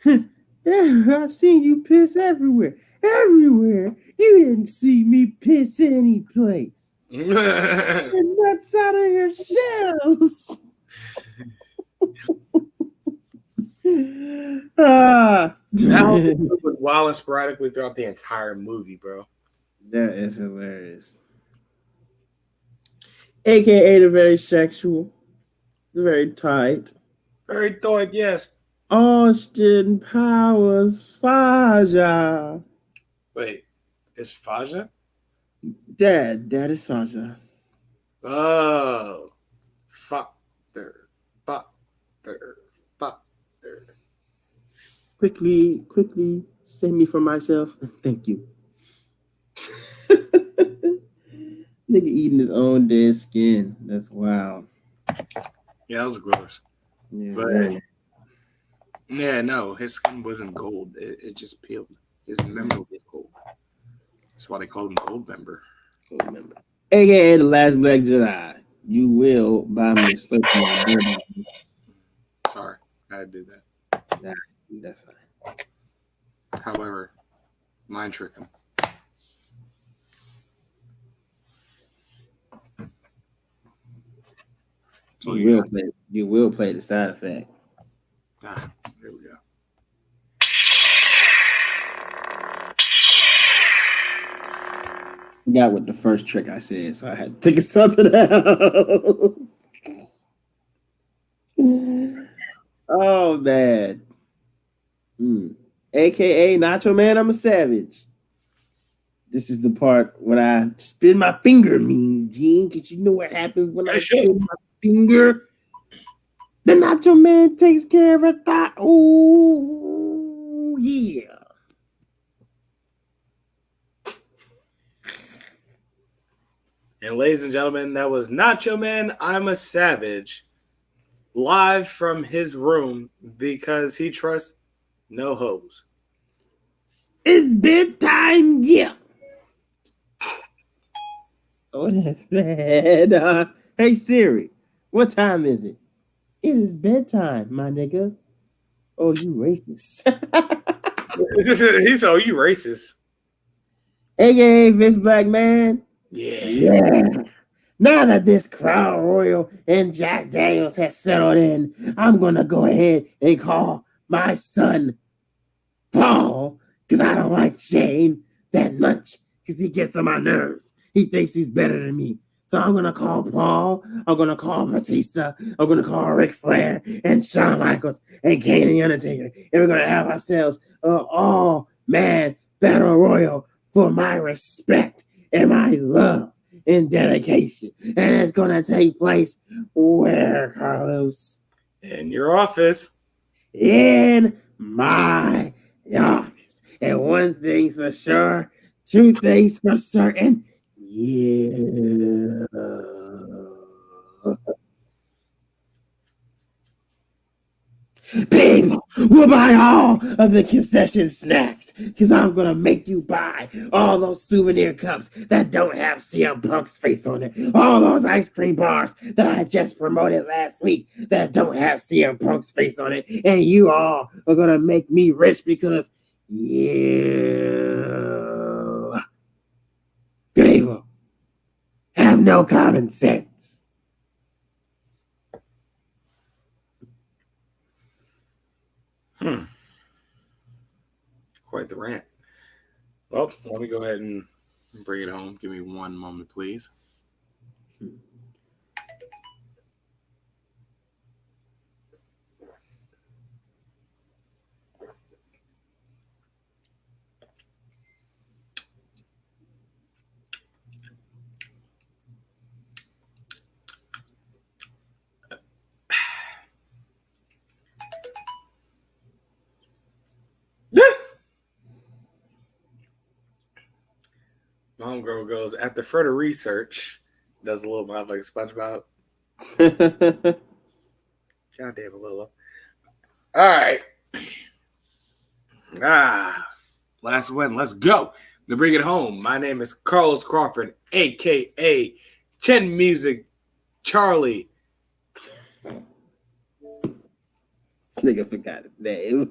I've seen you piss everywhere. Everywhere. You didn't see me piss any place. And nuts out of your shells.
That whole thing was wild and sporadically throughout the entire movie, bro.
That is hilarious. AKA the very sexual, the very tight.
Very tight, yes.
Austin Powers Faja.
Wait, is Faja?
That is Faja.
Oh, father.
Quickly, save me from myself. Thank you. Nigga eating his own dead skin. That's wild.
Yeah, that was gross.
Yeah,
But
right.
yeah, no, his skin wasn't gold. It just peeled. His member was gold. That's why they called him Goldmember.
Goldmember. AKA the Last Black Jedi. You will buy me a Slurpee.
Sorry, I had to do that.
Nah, that's fine.
However, mind trick him. So
you will play the side effect.
Ah, there we go.
Got with the first trick I said, so I had to think of something else. Oh man. AKA Nacho Man, I'm a savage. This is the part when I spin my finger, Mean Gene, because you know what happens when I spin my finger. The Nacho Man takes care of it. Oh yeah.
And ladies and gentlemen, that was Nacho Man, I'm a Savage, live from his room because he trusts no hoes.
It's bedtime, yeah. Oh, that's bad. Hey Siri, what time is it? It is bedtime, my nigga. Oh, you racist.
He's oh, you racist.
AKA Vince Black Man.
Yeah.
Now that this Crown Royal and Jack Daniels has settled in, I'm gonna go ahead and call my son Paul, because I don't like Shane that much, because he gets on my nerves. He thinks he's better than me. So I'm going to call Paul. I'm going to call Batista. I'm going to call Ric Flair and Shawn Michaels and Kane and the Undertaker. And we're going to have ourselves all-man battle royal for my respect and my love and dedication. And it's going to take place where, Carlos?
In your office.
In my office. And one thing's for sure, two things for certain. Yeah. People will buy all of the concession snacks because I'm going to make you buy all those souvenir cups that don't have CM Punk's face on it. All those ice cream bars that I just promoted last week that don't have CM Punk's face on it. And you all are going to make me rich because you people have no common sense.
Quite the rant. Well, let me go ahead and bring it home. Give me one moment, please. My homegirl goes, after further research, does a little mouth like SpongeBob. Goddamn, Lilo. All right. Last win. Let's go. To bring it home, my name is Carlos Crawford, a.k.a. Chen Music Charlie.
Nigga forgot his name.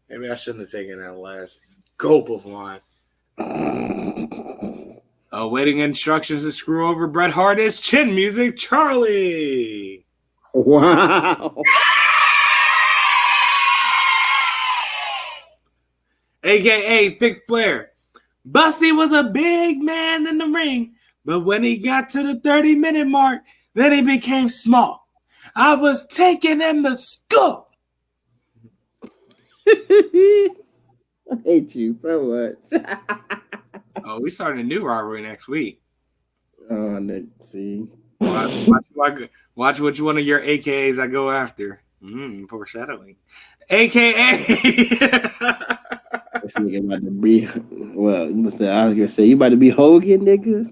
Maybe I shouldn't have taken that last gulp of wine. Awaiting instructions to screw over Bret Hart is Chin Music Charlie.
Wow.
AKA Ric Flair. Busty was a big man in the ring, but when he got to the 30-minute mark, then he became small. I was taking him to school.
I hate you so much.
Oh, we starting a new rivalry next week.
Oh, let's see.
Watch which one of your AKAs I go after. Foreshadowing. AKA.
This nigga about to be, well, I was gonna say, you about to be Hogan, nigga?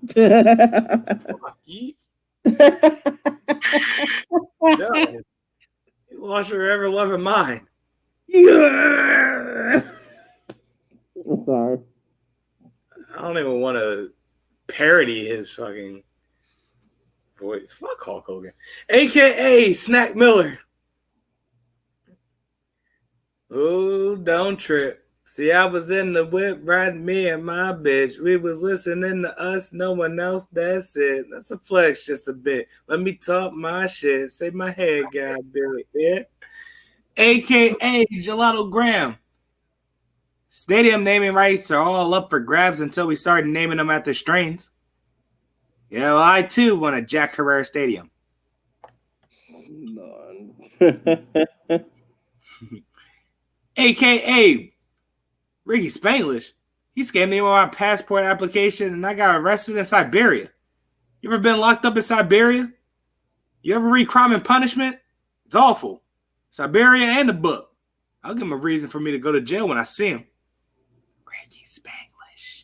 No. You lost your ever loving mind.
Yeah. I'm sorry.
I don't even want to parody his fucking voice. Fuck Hulk Hogan. AKA Snack Miller. Oh, don't trip. See, I was in the whip riding me and my bitch. We was listening to us, no one else. That's it. That's a flex just a bit. Let me talk my shit. Say my head got big. Yeah. AKA Gelato Graham. Stadium naming rights are all up for grabs until we start naming them after strains. Yeah, well, I too want a Jack Herrera Stadium. AKA Ricky Spanglish. He scammed me with my passport application and I got arrested in Siberia. You ever been locked up in Siberia? You ever read Crime and Punishment? It's awful. Siberia and the book. I'll give him a reason for me to go to jail when I see him. Ricky Spanglish.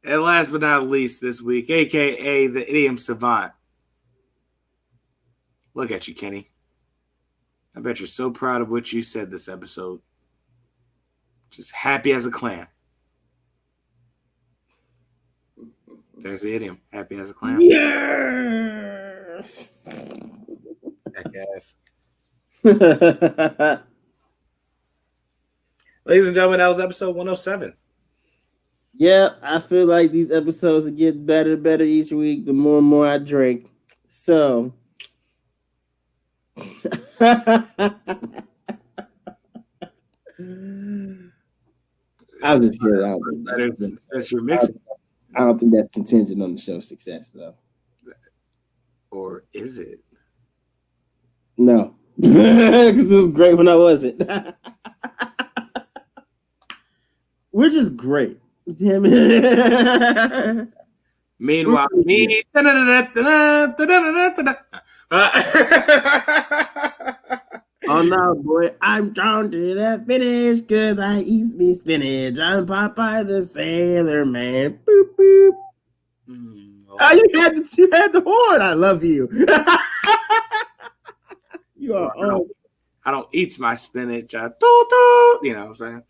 And last but not least this week, AKA the Idiom Savant. Look at you, Kenny. I bet you're so proud of what you said this episode. Just happy as a clam. There's the idiom. Happy as a clam.
Yes.
Jackass. Ladies and gentlemen, that was episode 107.
Yeah, I feel like these episodes are getting better and better each week the more and more I drink. So I'll just get it out.
Since you're mixing,
I don't think that's contingent on the show's success, though.
or is it?
No, because it was great when I wasn't. We're just great. Damn it.
Meanwhile, me.
Oh no, boy! I'm drawn to that finish because I eat me spinach. I'm Popeye the Sailor Man. Boop boop. Oh, you had the horn. I love you. You are. Oh.
I don't eat my spinach. You know what I'm saying?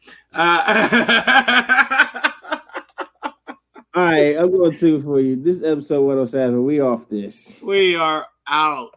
All right, I'm going to for you. This episode 107. We off this.
We are out.